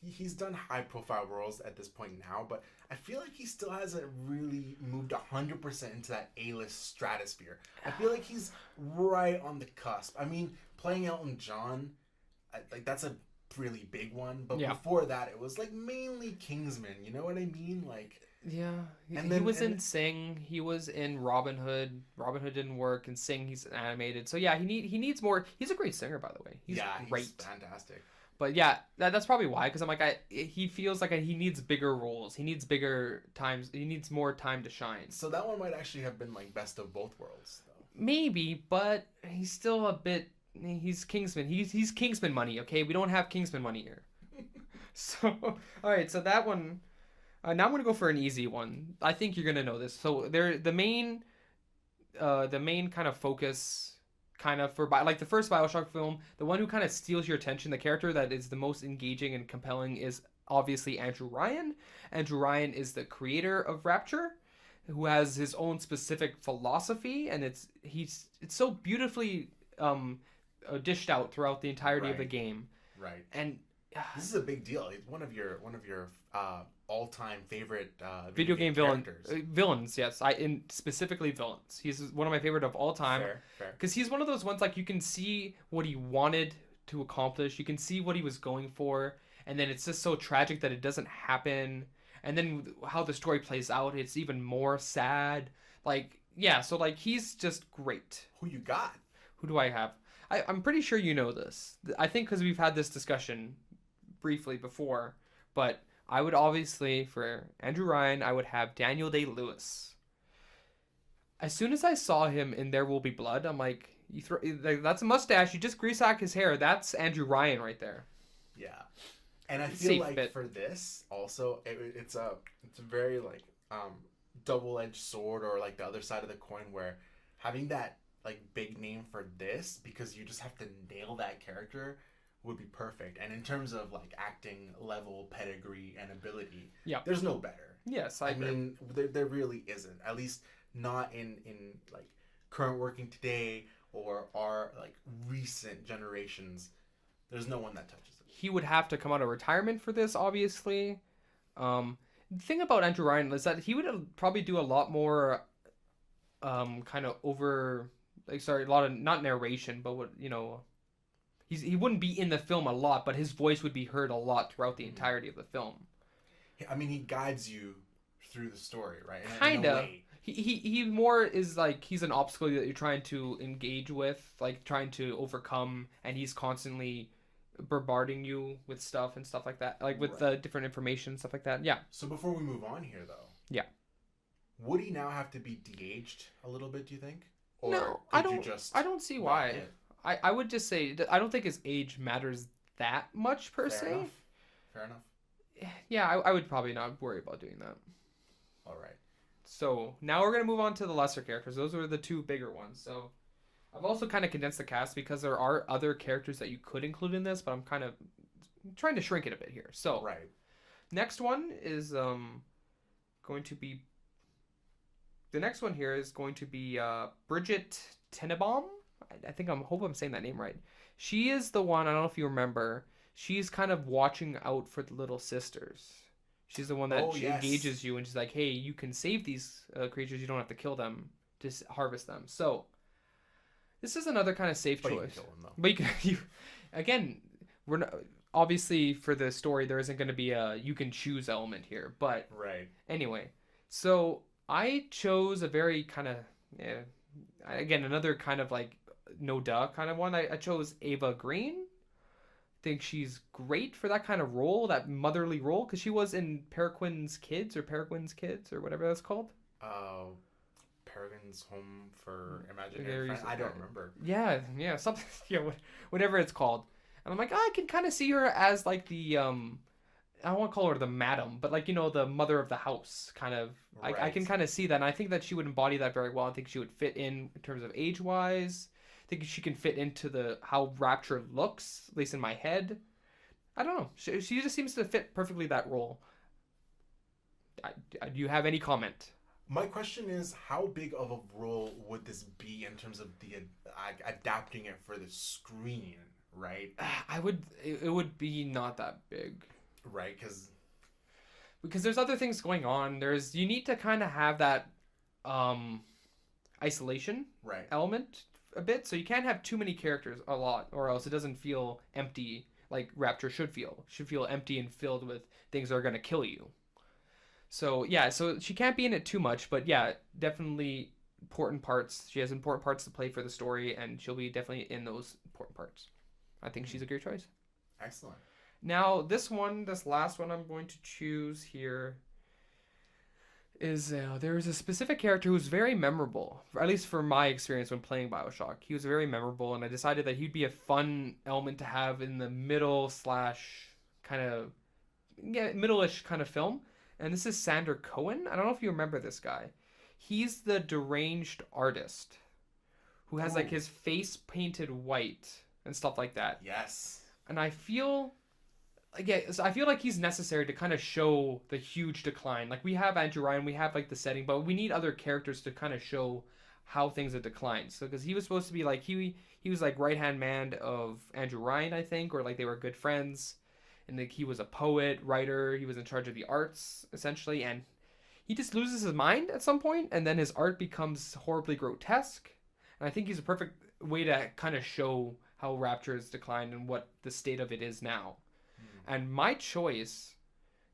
he's done high-profile roles at this point now, but I feel like he still hasn't really moved 100% into that A-list stratosphere. I feel like he's right on the cusp. I mean, playing Elton John, like that's a really big one. But Yeah. before that, it was like mainly Kingsman. You know what I mean? Like, Yeah, And he then- was and- in Sing. He was in Robin Hood. Robin Hood didn't work, and Sing he's animated. So yeah, he needs more. He's a great singer, by the way. He's great. he's fantastic. But yeah, that's probably why. Because I'm like, he feels like he needs bigger roles. He needs bigger times. He needs more time to shine. So that one might actually have been like best of both worlds, though. Maybe, but he's still a bit. He's Kingsman. He's Kingsman money. Okay, we don't have Kingsman money here. So all right, so that one. Now I'm gonna go for an easy one. I think you're gonna know this. So the main kind of focus, kind of like the first Bioshock film, the one who kind of steals your attention, the character that is the most engaging and compelling is obviously Andrew Ryan. Andrew Ryan is the creator of Rapture, who has his own specific philosophy, and it's so beautifully dished out throughout the entirety of the Right. game. Right. And This is a big deal. It's one of your all-time favorite video game villain characters. villains, yes, specifically villains. He's one of my favorite of all time Fair. because he's one of those ones like you can see what he wanted to accomplish, you can see what he was going for, and then it's just so tragic that it doesn't happen, and then how the story plays out, it's even more sad. Like, yeah, so like he's just great. Who you got? Who do I have? I'm pretty sure you know this. I think because we've had this discussion briefly before, but I would obviously, for Andrew Ryan, I would have Daniel Day-Lewis. As soon as I saw him in There Will Be Blood, I'm like, that's a mustache. You just grease hack his hair. That's Andrew Ryan right there. Yeah. And I feel Safe like bet. for this also, it's a very like double-edged sword, or like the other side of the coin, where having that like big name for this, because you just have to nail that character, would be perfect. And in terms of like acting level, pedigree, and ability, Yeah. there's no better. Yes, I agree. mean, there really isn't. At least not in like current working today or our like recent generations. There's no one that touches it. He would have to come out of retirement for this, obviously. The thing about Andrew Ryan is that he would probably do a lot more kind of a lot of, not narration, but what, he wouldn't be in the film a lot, but his voice would be heard a lot throughout the entirety of the film. I mean, he guides you through the story, right? In a Kind of. way. He more is like he's an obstacle that you're trying to engage with, like trying to overcome, and he's constantly bombarding you with stuff and stuff like that, like with Right. different information, stuff like that. Yeah. So before we move on here, though, Yeah. would he now have to be de-aged a little bit? Do you think? Or No, I could you don't. just I don't see rock why. it? I would just say that I don't think his age matters that much per Fair se. enough. Fair enough. Yeah, I would probably not worry about doing that. All right. So now we're gonna move on to the lesser characters. Those were the two bigger ones. So I've also kind of condensed the cast because there are other characters that you could include in this, but I'm kind of trying to shrink it a bit here. So Right. next one is going to be the next one here is going to be Bridget Tenenbaum. Hope I'm saying that name right. She is the one, I don't know if you remember. She's kind of watching out for the little sisters. She's the one that Oh, yes. engages you, and she's like, "Hey, you can save these creatures. You don't have to kill them. Just harvest them." So this is another kind of safe But you can choice. kill him, though. But again, we're not, obviously for the story there isn't going to be a you can choose element here. But Right. anyway, so I chose a very kind of Yeah. Again, another kind of like no duh kind of one. I chose Ava Green. Think she's great for that kind of role, that motherly role, because she was in Peregrines Kids or whatever that's called. Uh, Peregrine's Home for Imaginary There's Friends. I don't remember. yeah, something yeah, whatever it's called. And I'm like, oh, I can kind of see her as like the I don't want to call her the madam, but like the mother of the house kind of. I Right. can kind of see that, and I think that she would embody that very well. I think she would fit in terms of age wise. I think she can fit into the how Rapture looks, at least in my head. I don't know. She just seems to fit perfectly that role. Do you have any comment? My question is, how big of a role would this be in terms of the adapting it for the screen, right? I would. It would be not that big. Right, because Because there's other things going on. You need to kind of have that um isolation right, element a bit, so you can't have too many characters a lot, or else it doesn't feel empty like Rapture should feel. It should feel empty and filled with things that are gonna kill you. So yeah, so she can't be in it too much, but yeah, definitely important parts. She has important parts to play for the story, and she'll be definitely in those important parts. I think she's a great choice. excellent. Now, this last one I'm going to choose here is there is a specific character who's very memorable, at least for my experience when playing Bioshock. He was very memorable, and I decided that he'd be a fun element to have in the middle slash kind of yeah middle-ish kind of film. And this is Sander Cohen. I don't know if you remember this guy. He's the deranged artist who has like Ooh. his face painted white and stuff like that. Yes. And I feel again, so I feel like he's necessary to kind of show the huge decline. Like we have Andrew Ryan, we have like the setting, but we need other characters to kind of show how things have declined. So because he was supposed to be like he was like right hand man of Andrew Ryan, I think, or like they were good friends, and like he was a poet, writer. He was in charge of the arts essentially, and he just loses his mind at some point, and then his art becomes horribly grotesque. And I think he's a perfect way to kind of show how Rapture has declined and what the state of it is now. And my choice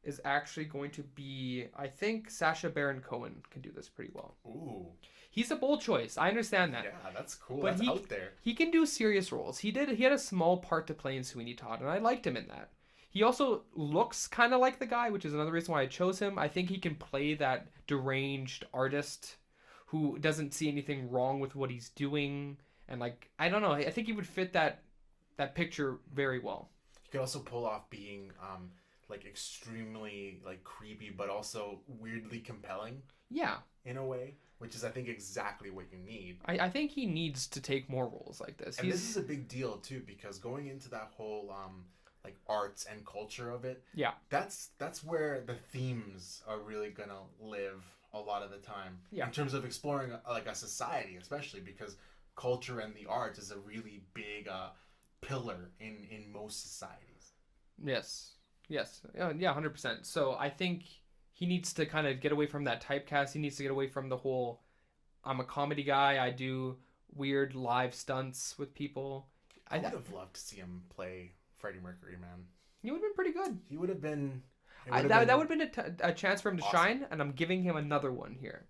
is actually going to be I think Sacha Baron Cohen can do this pretty well. Ooh. He's a bold choice. I understand that. Yeah, that's cool. But That's out there. he can do serious roles. He had a small part to play in Sweeney Todd, and I liked him in that. He also looks kind of like the guy, which is another reason why I chose him. I think he can play that deranged artist who doesn't see anything wrong with what he's doing, and like I don't know, I think he would fit that picture very well. You could also pull off being like extremely like creepy, but also weirdly compelling Yeah, in a way, which is I think exactly what you need. I think he needs to take more roles like this. And this is a big deal too, because going into that whole like arts and culture of it, Yeah, that's where the themes are really gonna live a lot of the time. Yeah. In terms of exploring like a society, especially because culture and the arts is a really big pillar in most societies. yes, yes, yeah, 100%. So I think he needs to kind of get away from that typecast. He needs to get away from the whole I'm a comedy guy. I do weird live stunts with people. I would have loved to see him play Freddie Mercury, man. He would have been pretty good. He would have been. That would have been a chance for him to awesome. shine, and I'm giving him another one here.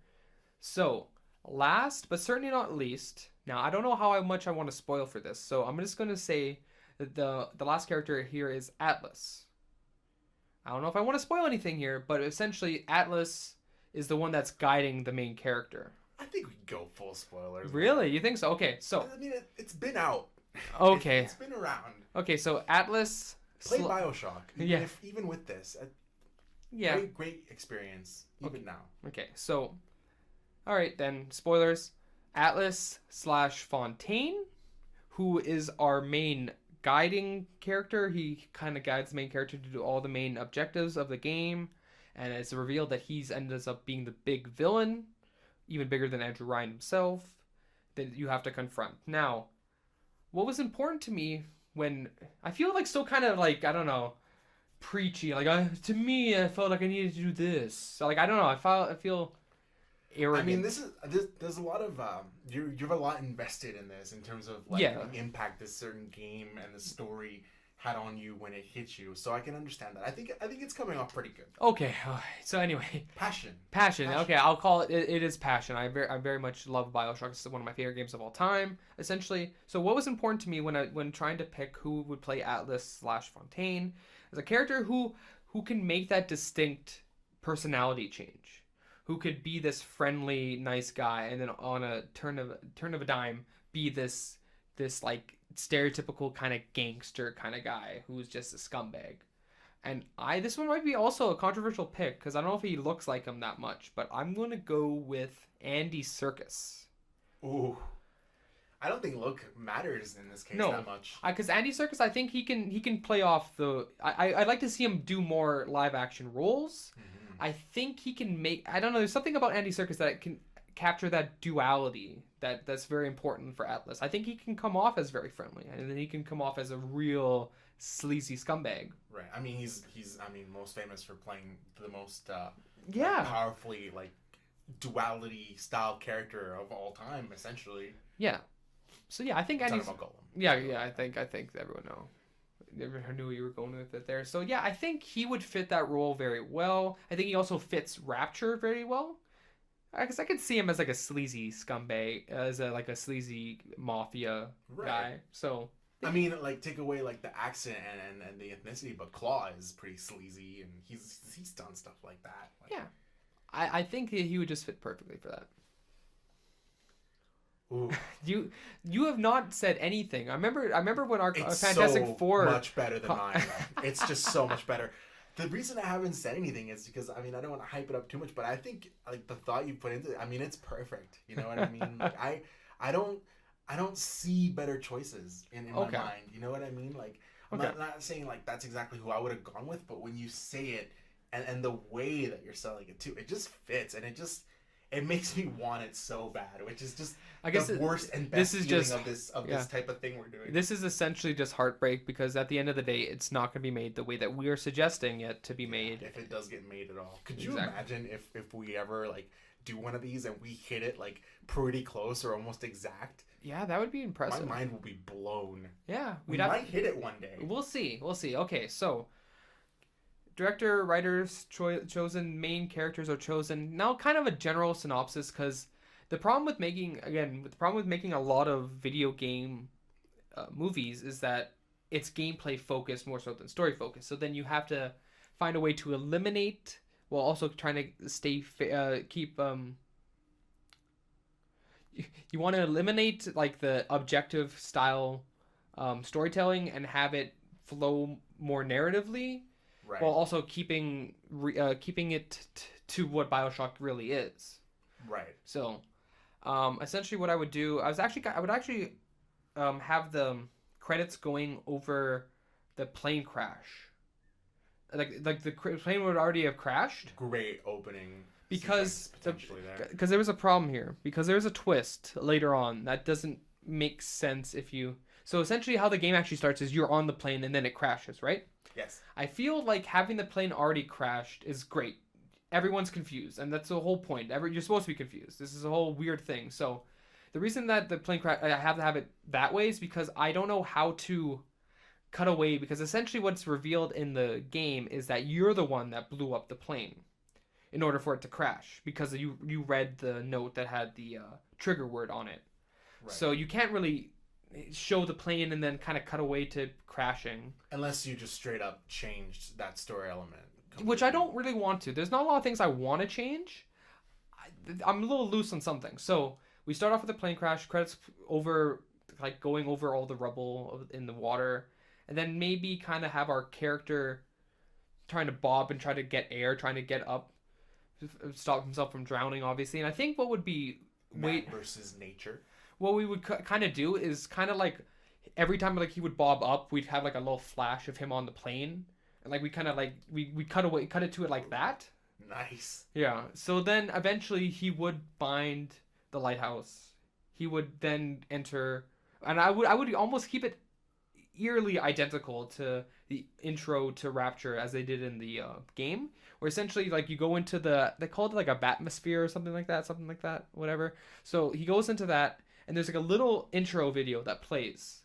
So, last but certainly not least, now I don't know how much I want to spoil for this, so I'm just going to say that the last character here is Atlas. I don't know if I want to spoil anything here, but essentially Atlas is the one that's guiding the main character. I think we go full spoilers. Really? You think so? Okay, so I mean, it's been out. okay, It's been around. okay, so Atlas. Play Bioshock. Yeah. Even with this, Yeah. great experience. Even now. Okay, so, all right then. Spoilers. Atlas slash Fontaine, who is our main guiding character. He kind of guides the main character to do all the main objectives of the game, and it's revealed that he's ended up being the big villain, even bigger than Andrew Ryan himself, that you have to confront. Now, what was important to me when I feel like so kind of like I don't know, preachy. Like to me, I felt like I needed to do this. So like I don't know. I feel arrogant. I mean, there's a lot of you have a lot invested in this in terms of like Yeah. the impact this certain game and the story had on you when it hit you. So I can understand that. I think it's coming off pretty good. Okay. So anyway, Passion. passion. Okay, I'll call it. It is passion. I very much love Bioshock. It's one of my favorite games of all time. Essentially. So what was important to me when trying to pick who would play Atlas/Fontaine is a character who can make that distinct personality change, who could be this friendly, nice guy, and then on a turn of a dime, be this like stereotypical kind of gangster kind of guy who's just a scumbag. And this one might be also a controversial pick because I don't know if he looks like him that much, but I'm going to go with Andy Serkis. Ooh. I don't think look matters in this case No, that much. because Andy Serkis, I think he can play off the. I'd like to see him do more live action roles. Mm-hmm. I think he can make. I don't know. There's something about Andy Serkis that can capture that duality that's very important for Atlas. I think he can come off as very friendly, and then he can come off as a real sleazy scumbag. Right. I mean, he's most famous for playing the most Yeah. powerfully duality style character of all time, essentially. Yeah. So yeah, I think I'm Andy's. talking about Golem. Yeah. I think everyone knew you were going with it there. So yeah, I think he would fit that role very well. I think he also fits Rapture very well. Because I could see him as like a sleazy scumbag, as a sleazy mafia guy. So I mean, take away the accent and the ethnicity, but Claw is pretty sleazy, and he's done stuff like that. Yeah, I think he would just fit perfectly for that. Ooh. You have not said anything. I remember when our It's Fantastic Four much better than mine. It's just so much better. The reason I haven't said anything is because I don't want to hype it up too much, but I think the thought you put into it, it's perfect. You know what I mean? I don't see better choices in my mind. You know what I mean? I'm not saying that's exactly who I would have gone with, but when you say it and the way that you're selling it too, it just fits, and it makes me want it so bad, which is just the worst and best feeling of this type of thing we're doing. This is essentially just heartbreak because at the end of the day, it's not going to be made the way that we are suggesting it to be made. If it does get made at all. Could you imagine if we ever do one of these and we hit it pretty close or almost exact? Yeah, that would be impressive. My mind will be blown. Yeah. We might hit it one day. We'll see. Okay, so director, writers chosen, main characters are chosen. Now, kind of a general synopsis, because the problem with making a lot of video game movies is that it's gameplay focused more so than story focused. So then you have to find a way to eliminate while also trying to keep. You want to eliminate the objective style storytelling and have it flow more narratively. Right. While also keeping it to what Bioshock really is. Right. So, essentially, what I would do, I would actually have the credits going over the plane crash. The plane would already have crashed. Great opening. Because there was a problem here. Because there's a twist later on that doesn't make sense if you. So essentially, how the game actually starts is you're on the plane and then it crashes, right? Yes. I feel like having the plane already crashed is great. Everyone's confused, and that's the whole point. You're supposed to be confused. This is a whole weird thing. So, the reason that the plane crash, I have to have it that way is because I don't know how to cut away. Because essentially, what's revealed in the game is that you're the one that blew up the plane, in order for it to crash. Because you read the note that had the trigger word on it. Right. So you can't really show the plane and then kind of cut away to crashing. Unless you just straight up changed that story element. Completely. Which I don't really want to. There's not a lot of things I want to change. I'm a little loose on something. So we start off with a plane crash, credits over, going over all the rubble in the water, and then maybe kind of have our character trying to bob and try to get air, trying to get up, stop himself from drowning, obviously. And I think what would be man versus nature. What we would kind of do is kind of every time he would bob up, we'd have a little flash of him on the plane, and we kind of we cut it to it like that. Nice. Yeah. So then eventually he would find the lighthouse. He would then enter, and I would almost keep it eerily identical to the intro to Rapture as they did in the game, where essentially you go into they called it a batmosphere or something like that, whatever. So he goes into that. And there's a little intro video that plays.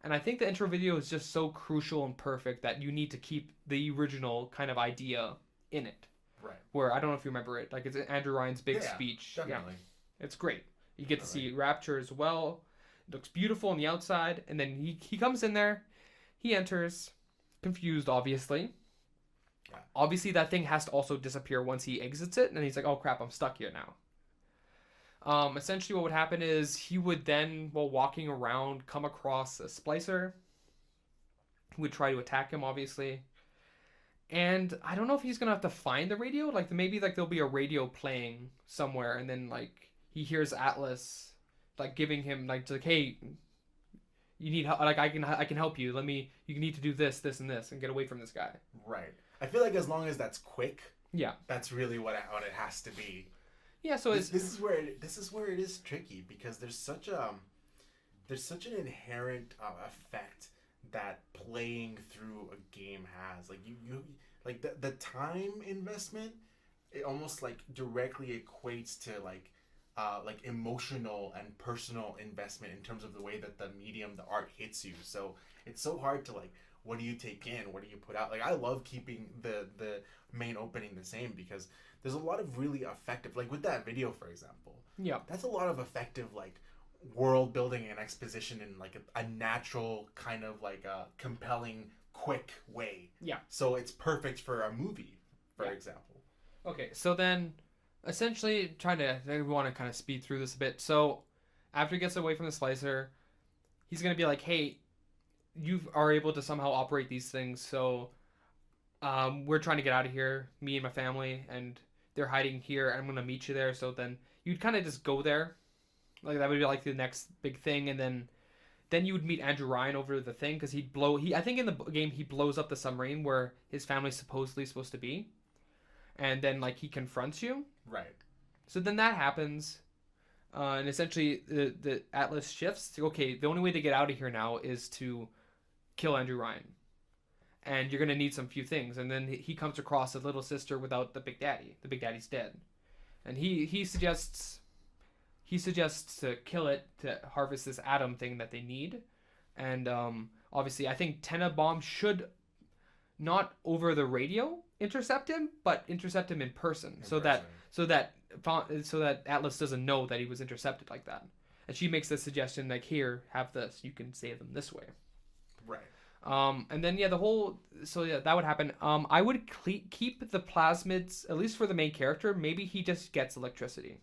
And I think the intro video is just so crucial and perfect that you need to keep the original kind of idea in it. Right. Where I don't know if you remember it, like it's Andrew Ryan's big speech. Definitely. Yeah, it's great. You get to see Rapture as well. It looks beautiful on the outside, and then he comes in there, he enters, confused obviously. Yeah. Obviously that thing has to also disappear once he exits it, and he's like, oh crap, I'm stuck here now. Essentially what would happen is he would then, while walking around, come across a splicer who would try to attack him, obviously. And I don't know if he's gonna have to find the radio. Like maybe like there'll be a radio playing somewhere, and then like he hears Atlas like giving him like hey, you need help. Like I can help you. You need to do this, this, and this, and get away from this guy. Right. I feel like as long as that's quick, yeah, that's really what it has to be. Yeah, so this is where it is tricky because there's such an inherent effect that playing through a game has. Like you like the time investment, it almost like directly equates to like emotional and personal investment in terms of the way that the medium, the art hits you. So it's so hard to like, what do you take in? What do you put out? Like I love keeping the main opening the same because there's a lot of really effective, like with that video, for example. Yeah. That's a lot of effective, like, world building and exposition in, like, a natural, kind of, like, a compelling, quick way. Yeah. So it's perfect for a movie, for example. Okay, so then, essentially, we want to kind of speed through this a bit. So, after he gets away from the slicer, he's going to be like, hey, you are able to somehow operate these things, so we're trying to get out of here, me and my family, and they're hiding here. I'm gonna meet you there. So then you'd kind of just go there, like that would be like the next big thing, and then you would meet Andrew Ryan over the thing because I think in the game he blows up the submarine where his family's supposedly supposed to be, and then like he confronts you. Right. So then that happens, and essentially the Atlas shifts to, okay, the only way to get out of here now is to kill Andrew Ryan. And you're going to need some few things. And then he comes across a little sister without the big daddy. The big daddy's dead. And he suggests to kill it to harvest this atom thing that they need. And obviously I think Tenenbaum should not over the radio intercept him, but intercept him in person. So that Atlas doesn't know that he was intercepted like that. And she makes the suggestion like, here, have this. You can save them this way. Right. And then that would happen. I would keep the plasmids, at least for the main character. Maybe he just gets electricity.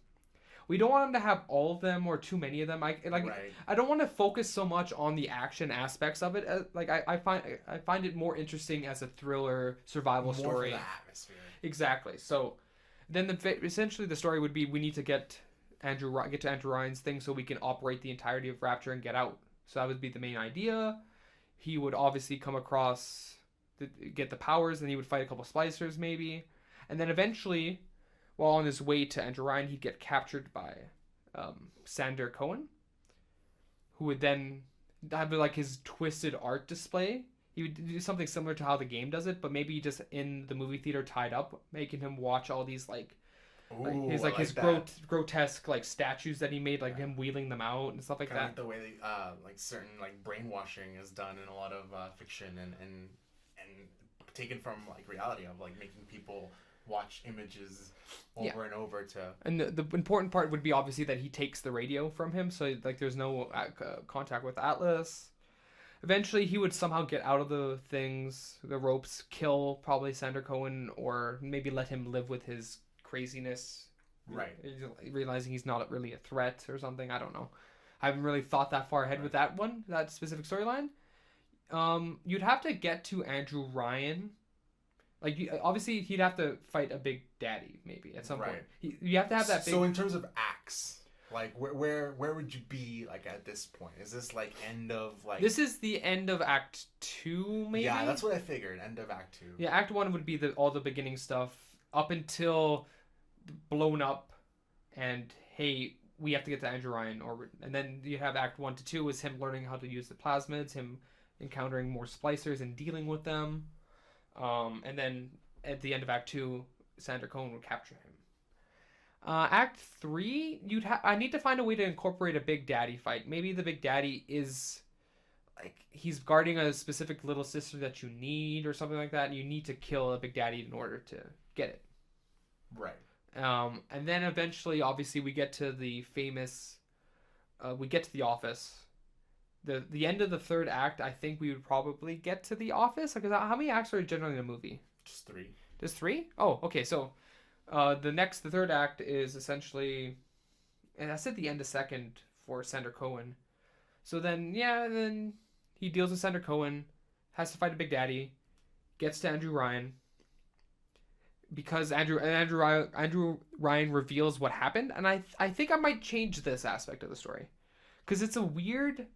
We don't want him to have all of them or too many of them. I don't want to focus so much on the action aspects of it. I find it more interesting as a thriller survival story. More for the atmosphere. Exactly. So then essentially the story would be we need to get to Andrew Ryan's thing so we can operate the entirety of Rapture and get out. So that would be the main idea. He would obviously come across, get the powers, and he would fight a couple splicers maybe. And then eventually, while on his way to Andrew Ryan, he'd get captured by Sander Cohen, who would then have like his twisted art display. He would do something similar to how the game does it, but maybe just in the movie theater tied up, making him watch all these his grotesque like statues that he made, like him wheeling them out and stuff like Kinda that. like the way they, like certain like brainwashing is done in a lot of fiction and taken from like reality of like making people watch images over and over to. And the important part would be obviously that he takes the radio from him, so like there's no contact with Atlas. Eventually, he would somehow get out of the ropes, kill probably Sander Cohen, or maybe let him live with his craziness, right? Realizing he's not really a threat or something. I don't know. I haven't really thought that far ahead with that specific storyline. You'd have to get to Andrew Ryan. Like, obviously, he'd have to fight a big daddy maybe at some point. You have to have that big. So in terms of acts, like where would you be like at this point? Is this like end of like? This is the end of Act 2, maybe. Yeah, that's what I figured. End of Act 2. Yeah, Act 1 would be all the beginning stuff up until blown up, and hey, we have to get to Andrew Ryan, and then you have Act 1 to 2 is him learning how to use the plasmids, him encountering more splicers and dealing with them, and then at the end of Act 2, Sander Cohen would capture him. Act 3, I need to find a way to incorporate a Big Daddy fight. Maybe the Big Daddy is like he's guarding a specific little sister that you need or something like that, and you need to kill a Big Daddy in order to get it. Right. And then eventually, obviously, we get to the famous. We get to the office. The end of the third act, I think we would probably get to the office. Because how many acts are generally in a movie? Just three. Just three? Oh, okay. So, the third act is essentially, and I said the end of second for Sander Cohen. So then he deals with Sander Cohen, has to fight a Big Daddy, gets to Andrew Ryan, because Andrew Ryan reveals what happened, and I think I might change this aspect of the story, because it's a weird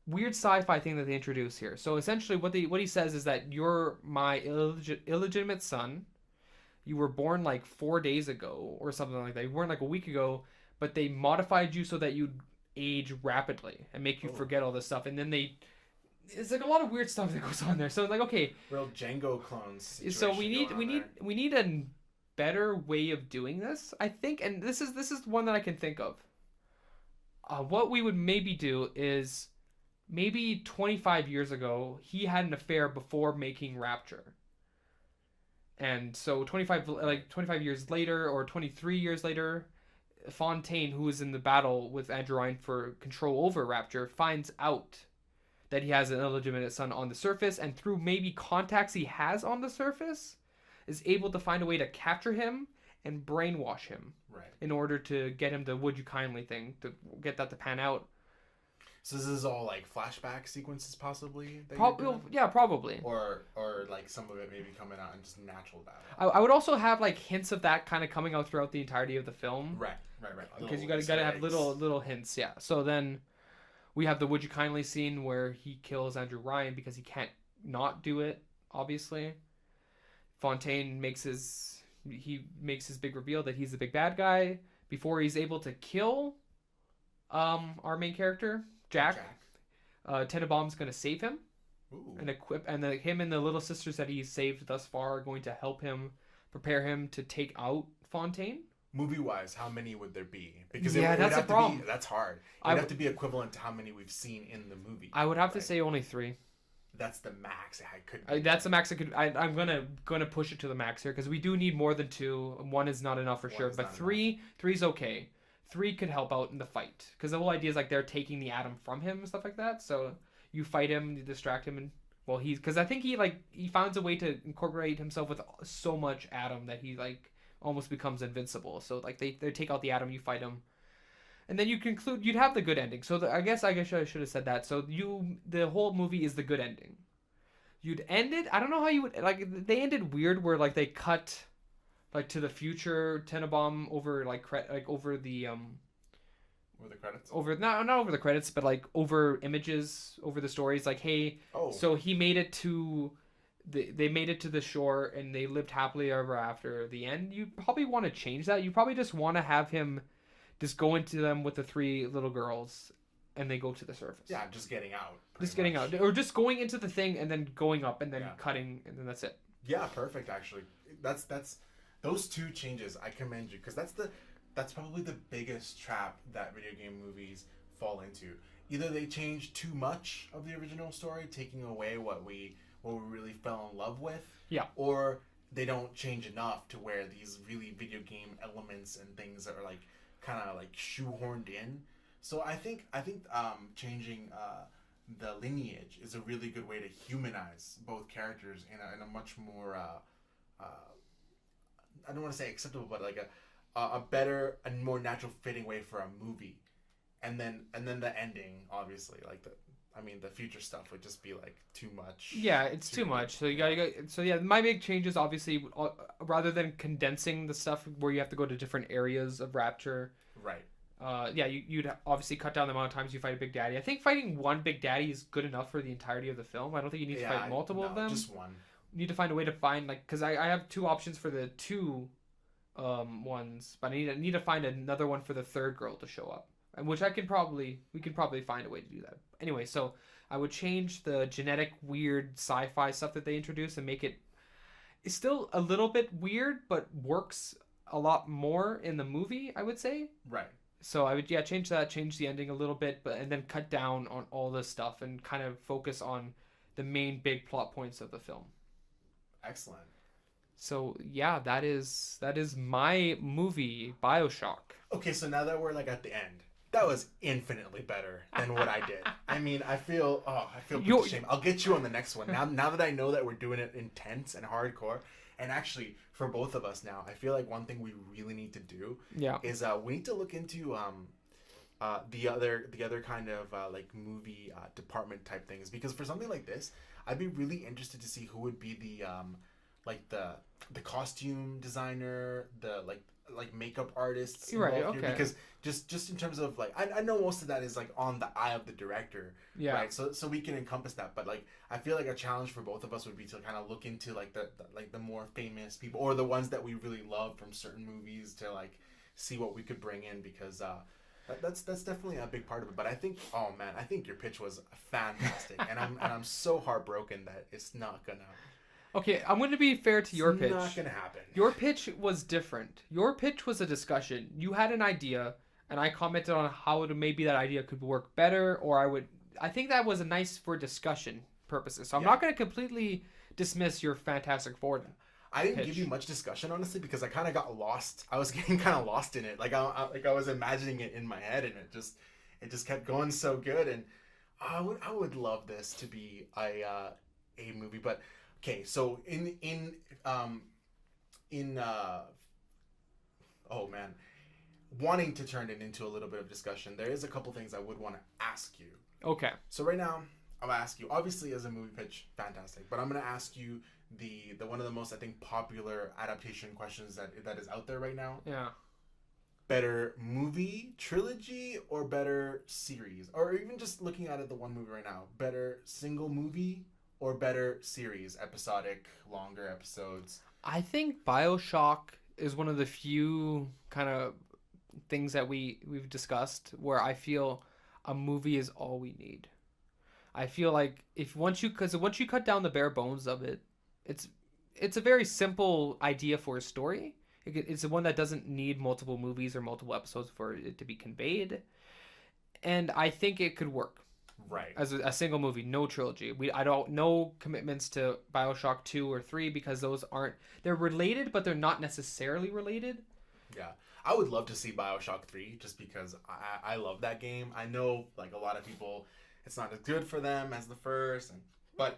sci-fi thing that they introduce here. So essentially, what he says is that you're my illegitimate son. You were born like 4 days ago or something like that. You were born like a week ago, but they modified you so that you'd age rapidly and make you forget all this stuff. And then it's like a lot of weird stuff that goes on there. So it's like, okay, real Django clones. so we need a better way of doing this, I think. And this is one that I can think of. What we would maybe do is maybe 25 years ago he had an affair before making Rapture. And so 25 years later or 23 years later, Fontaine, who is in the battle with Andrew Ryan for control over Rapture, finds out that he has an illegitimate son on the surface, and through maybe contacts he has on the surface, is able to find a way to capture him and brainwash him. Right. In order to get him the "Would you kindly" thing, to get that to pan out. So this is all like flashback sequences, possibly. Yeah, probably. Or like some of it maybe coming out in just natural battle. I would also have like hints of that kind of coming out throughout the entirety of the film. Right. Because you gotta have little hints, yeah. So then we have the "Would you kindly" scene where he kills Andrew Ryan because he can't not do it. Obviously, Fontaine makes his big reveal that he's the big bad guy before he's able to kill our main character. Jack. Tenenbaum's gonna save him. Ooh. And him and the little sisters that he's saved thus far are going to help him prepare him to take out Fontaine. Movie wise, how many would there be? Because that's a problem. That's hard. It would have to be equivalent to how many we've seen in the movie. I would have to say only 3. That's the max I could. That's the max I could. I'm gonna push it to the max here because we do need more than 2. 1 is not enough for sure, but 3's okay. 3 could help out in the fight because the whole idea is like they're taking the atom from him and stuff like that. So you fight him, you distract him, and because I think he finds a way to incorporate himself with so much atom that he like almost becomes invincible. So like they take out the atom, you fight him, and then you conclude. You'd have the good ending. So I guess I should have said that. So the whole movie is the good ending. You'd end it. I don't know how you would like. They ended weird where like they cut. Like to the future, Tenenbaum over over the over the credits. Over not over the credits, but like over images, over the stories. Like, hey, so he made it to they made it to the shore and they lived happily ever after. The end. You probably want to change that. You probably just want to have him just go into them with the 3 little girls, and they go to the surface. Yeah, just getting out. Getting out, or just going into the thing and then going up and then cutting, and then that's it. Yeah, perfect. Actually, that's. Those 2 changes, I commend you, because that's probably the biggest trap that video game movies fall into. Either they change too much of the original story, taking away what we really fell in love with, or they don't change enough to where these really video game elements and things are like kind of like shoehorned in. So I think changing the lineage is a really good way to humanize both characters in a much more I don't want to say acceptable, but like a better and more natural fitting way for a movie, and then the ending, obviously, like the future stuff would just be like too much. Yeah, it's too much. So you gotta go. So yeah, my big change is obviously rather than condensing the stuff where you have to go to different areas of Rapture. Right. You'd obviously cut down the amount of times you fight a Big Daddy. I think fighting one Big Daddy is good enough for the entirety of the film. I don't think you need to fight multiple of them. Just one. Need to find a way to find because I have 2 options for the 2 ones, but I need to find another one for the 3rd girl to show up, and which we can probably find a way to do that. Anyway, so I would change the genetic weird sci-fi stuff that they introduce and make it's still a little bit weird, but works a lot more in the movie, I would say. Right. So I would change that, change the ending a little bit, but and then cut down on all this stuff and kind of focus on the main big plot points of the film. Excellent. So yeah, that is my movie Bioshock. Okay, so now that we're like at the end, that was infinitely better than what I did. I mean, I feel pretty You ashamed. I'll get you on the next one. Now that I know that we're doing it intense and hardcore, and actually for both of us now, I feel like one thing we really need to do yeah is we need to look into the other kind of like movie department type things, because for something like this, I'd be really interested to see who would be the like the costume designer, the like makeup artists You're right. involved here, Okay. because just in terms of like I know most of that is like on the eye of the director, Yeah. right? So we can encompass that, but like I feel like a challenge for both of us would be to kind of look into like the more famous people, or the ones that we really love from certain movies, to like see what we could bring in, because that's definitely a big part of it. But I think, oh man, I think your pitch was fantastic, and I'm so heartbroken that it's not gonna Okay, I'm going to be fair to your pitch. not gonna happen. Your pitch was different. Your pitch was a discussion. You had an idea, and I commented on how maybe that idea could work better, or I think that was a nice for discussion purposes. So I'm Yeah. not going to completely dismiss your Fantastic Four. I didn't pitch. give you much discussion, honestly, because I kind of got lost. I was getting kind of lost in it. Like I was imagining it in my head, and it just kept going so good. And I would love this to be a movie. But okay, so in oh man, wanting to turn it into a little bit of discussion, there is a couple things I would want to ask you. Okay. So right now, I'm gonna ask you. Obviously, as a movie pitch, fantastic. But I'm gonna ask you the one of the most, I think, popular adaptation questions that is out there right now. Yeah. Better movie trilogy or better series, or even just looking at it, the one movie right now. Better single movie or better series, episodic, longer episodes. I think Bioshock is one of the few kind of things that we've discussed where I feel a movie is all we need. I feel like if once you cut down the bare bones of it, it's a very simple idea for a story. It's the one that doesn't need multiple movies or multiple episodes for it to be conveyed, and I think it could work Right. as a single movie, no trilogy. I don't no commitments to Bioshock 2 or 3 because they're related, but they're not necessarily related. Yeah. I would love to see Bioshock 3, just because I love that game. I know like a lot of people, it's not as good for them as the first, but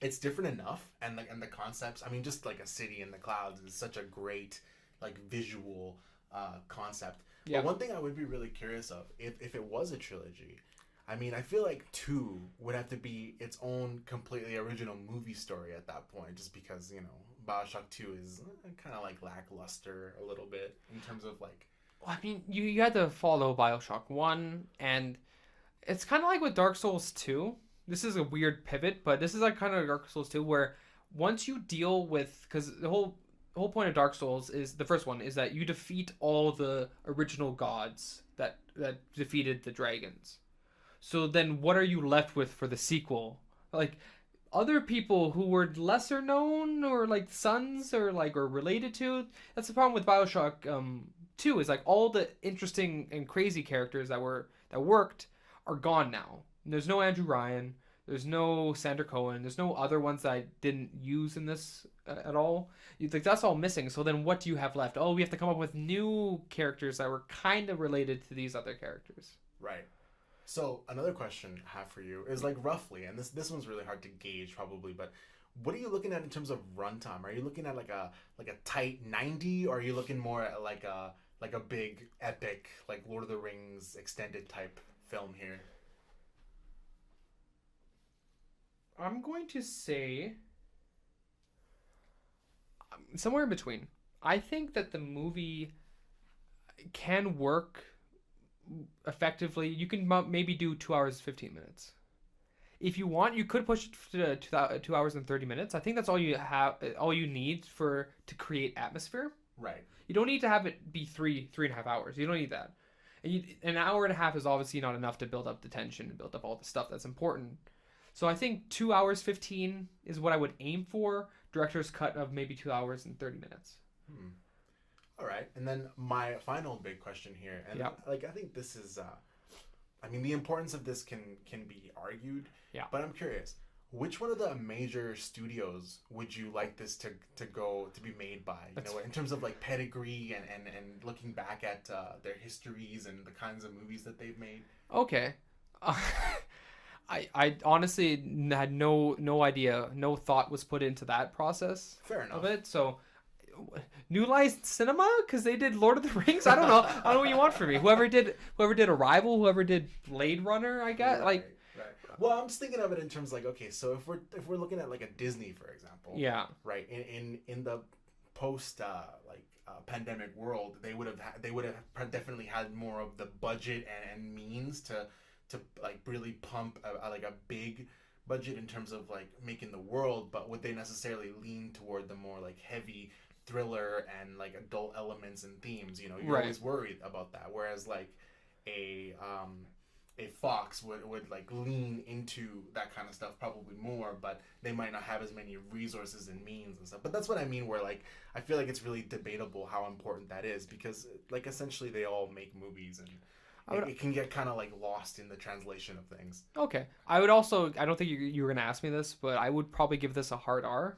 it's different enough, and the concepts. I mean, just like a city in the clouds is such a great like visual concept. Yeah. But one thing I would be really curious of, if it was a trilogy, I mean, I feel like 2 would have to be its own completely original movie story at that point, just because, Bioshock 2 is kind of like lackluster a little bit in terms of like. I mean, you had to follow Bioshock 1, and it's kind of like with Dark Souls 2. This is a weird pivot, but this is like kind of Dark Souls 2, where once you deal with, because the whole point of Dark Souls is, the first one is that you defeat all the original gods that defeated the dragons. So then what are you left with for the sequel? Like, other people who were lesser known, or like sons, or like or related to. That's the problem with Bioshock 2, is like all the interesting and crazy characters that worked are gone now. There's no Andrew Ryan, there's no Sandra Cohen, there's no other ones that I didn't use in this at all. Like, that's all missing. So then what do you have left? Oh, we have to come up with new characters that were kind of related to these other characters. Right. So another question I have for you is like roughly, and this one's really hard to gauge probably, but what are you looking at in terms of runtime? Are you looking at like a tight 90, or are you looking more at like a big epic like Lord of the Rings extended type film here? I'm going to say somewhere in between. I think that the movie can work effectively. You can maybe do 2 hours 15 minutes. If you want, you could push it to 2 hours and 30 minutes. I think that's all you need to create atmosphere. Right. You don't need to have it be three and a half hours. You don't need that. An hour and a half is obviously not enough to build up the tension and build up all the stuff that's important. So I think 2 hours 15 is what I would aim for. Director's cut of maybe 2 hours and 30 minutes. All right, and then my final big question here, and Yeah. like I think this is, I mean, the importance of this can be argued. Yeah. But I'm curious, which one of the major studios would you like this to go to be made by? You That's know, in terms of like pedigree and looking back at their histories and the kinds of movies that they've made. okay. I honestly had no idea, no thought was put into that process Fair of enough. it. So, New Line Cinema, because they did Lord of the Rings. I don't know. I don't know what you want from me. Whoever did Arrival, whoever did Blade Runner. I guess like Right. Well, I'm just thinking of it in terms like, okay, so if we're looking at like a Disney, for example, yeah, right, in the post pandemic world, they would have definitely had more of the budget and means to like really pump like a big budget in terms of like making the world, but would they necessarily lean toward the more like heavy thriller and like adult elements and themes? You know, you're right. always worried about that. Whereas like a um a Fox would like lean into that kind of stuff probably more, but they might not have as many resources and means and stuff. But that's what I mean, where like I feel like it's really debatable how important that is, because like essentially they all make movies, and it can get kind of like lost in the translation of things. Okay. I would also. I don't think you were gonna ask me this, but I would probably give this a hard R.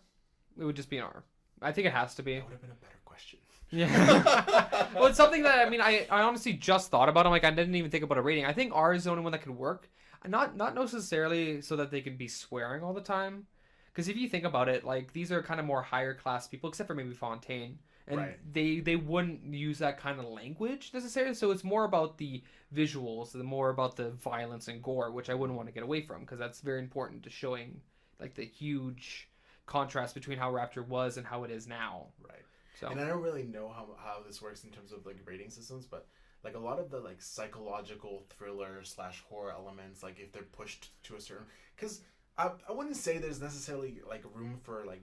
It would just be an R. I think it has to be. That would have been a better question. Yeah. Well, it's something that I honestly just thought about. I'm like I didn't even think about a rating. I think R is the only one that could work. Not necessarily so that they can be swearing all the time. Because if you think about it, like these are kind of more higher class people, except for maybe Fontaine, and Right. they wouldn't use that kind of language necessarily. So it's more about the visuals, the more about the violence and gore, which I wouldn't want to get away from because that's very important to showing like the huge contrast between how Rapture was and how it is now. Right. So And I don't really know how this works in terms of like rating systems, but like a lot of the like psychological thriller slash horror elements, like if they're pushed to a certain, because I wouldn't say there's necessarily like room for like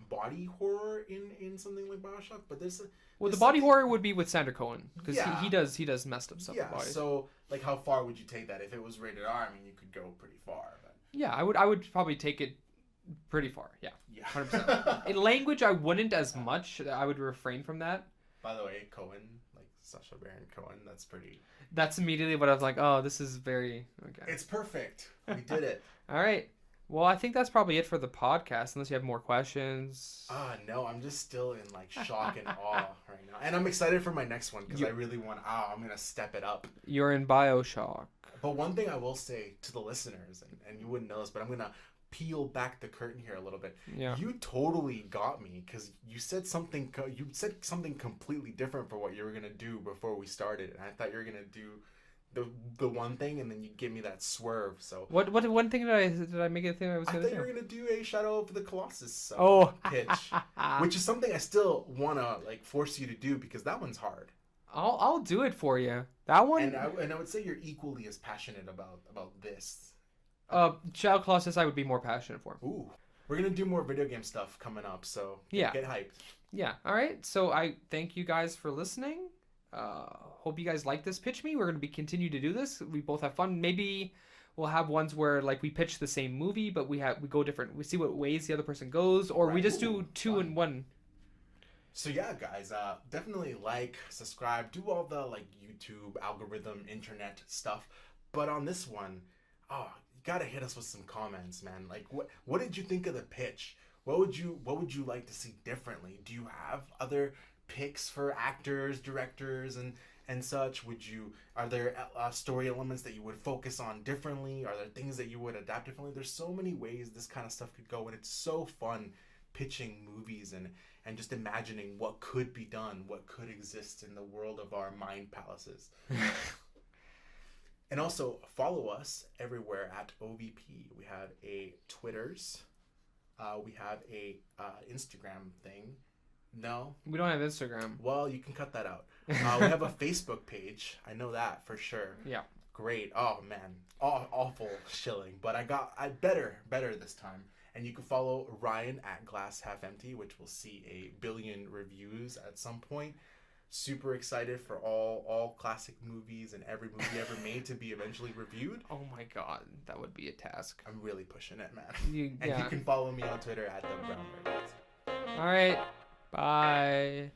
body horror in something like Bioshock, but well, the there's body something- horror would be with Sandra Cohen because Yeah. he does messed up stuff with yeah. bodies. So like how far would you take that if it was rated R? I mean, you could go pretty far, but Yeah, I would probably take it pretty far. Yeah. yeah. 100%. In language, I wouldn't as much. I would refrain from that. By the way, Cohen, like Sacha Baron Cohen, that's pretty. That's immediately what I was like, oh, this is very okay. It's perfect. We did it. All right. Well, I think that's probably it for the podcast, unless you have more questions. No, I'm just still in like shock and awe right now, and I'm excited for my next one because I really want. I'm gonna step it up. You're in Bioshock. But one thing I will say to the listeners, and you wouldn't know this, but I'm gonna peel back the curtain here a little bit. Yeah. You totally got me because you said something. You said something completely different for what you were gonna do before we started, and I thought you were gonna do the one thing, and then you give me that swerve. So What one thing did I make it think I was I gonna thought do? you were gonna do a Shadow of the Colossus pitch, which is something I still wanna like force you to do because that one's hard. I'll do it for you. That one. And I would say you're equally as passionate about this. Shadow Colossus, I would be more passionate for. Ooh, we're gonna do more video game stuff coming up, so Yeah. get hyped. Yeah. All right. So I thank you guys for listening. Hope you guys like this pitch me. We're gonna continue to do this. We both have fun. Maybe we'll have ones where like we pitch the same movie, but we go different. We see what ways the other person goes, or we Right. just do Ooh, two fun. in one. So yeah, guys, definitely like, subscribe, do all the like YouTube algorithm, internet stuff. But on this one, you gotta hit us with some comments, man. Like, what did you think of the pitch? What would you like to see differently? Do you have other picks for actors, directors, and such? Are there story elements that you would focus on differently? Are there things that you would adapt differently? There's so many ways this kind of stuff could go, and it's so fun pitching movies and just imagining what could be done, what could exist in the world of our mind palaces. And also follow us everywhere at OVP. We have a Twitters, we have a Instagram thing. No, We don't have Instagram. well, you can cut that out. We have a Facebook page. I know that for sure. Yeah. Great. Oh man, awful shilling, but I better this time. And you can follow Ryan at Glass Half Empty, which will see 1 billion reviews at some point. Super excited for all classic movies and every movie ever made to be eventually reviewed. Oh my god, that would be a task. I'm really pushing it, man. You And you can follow me on Twitter at the Brown Red. All right. Bye.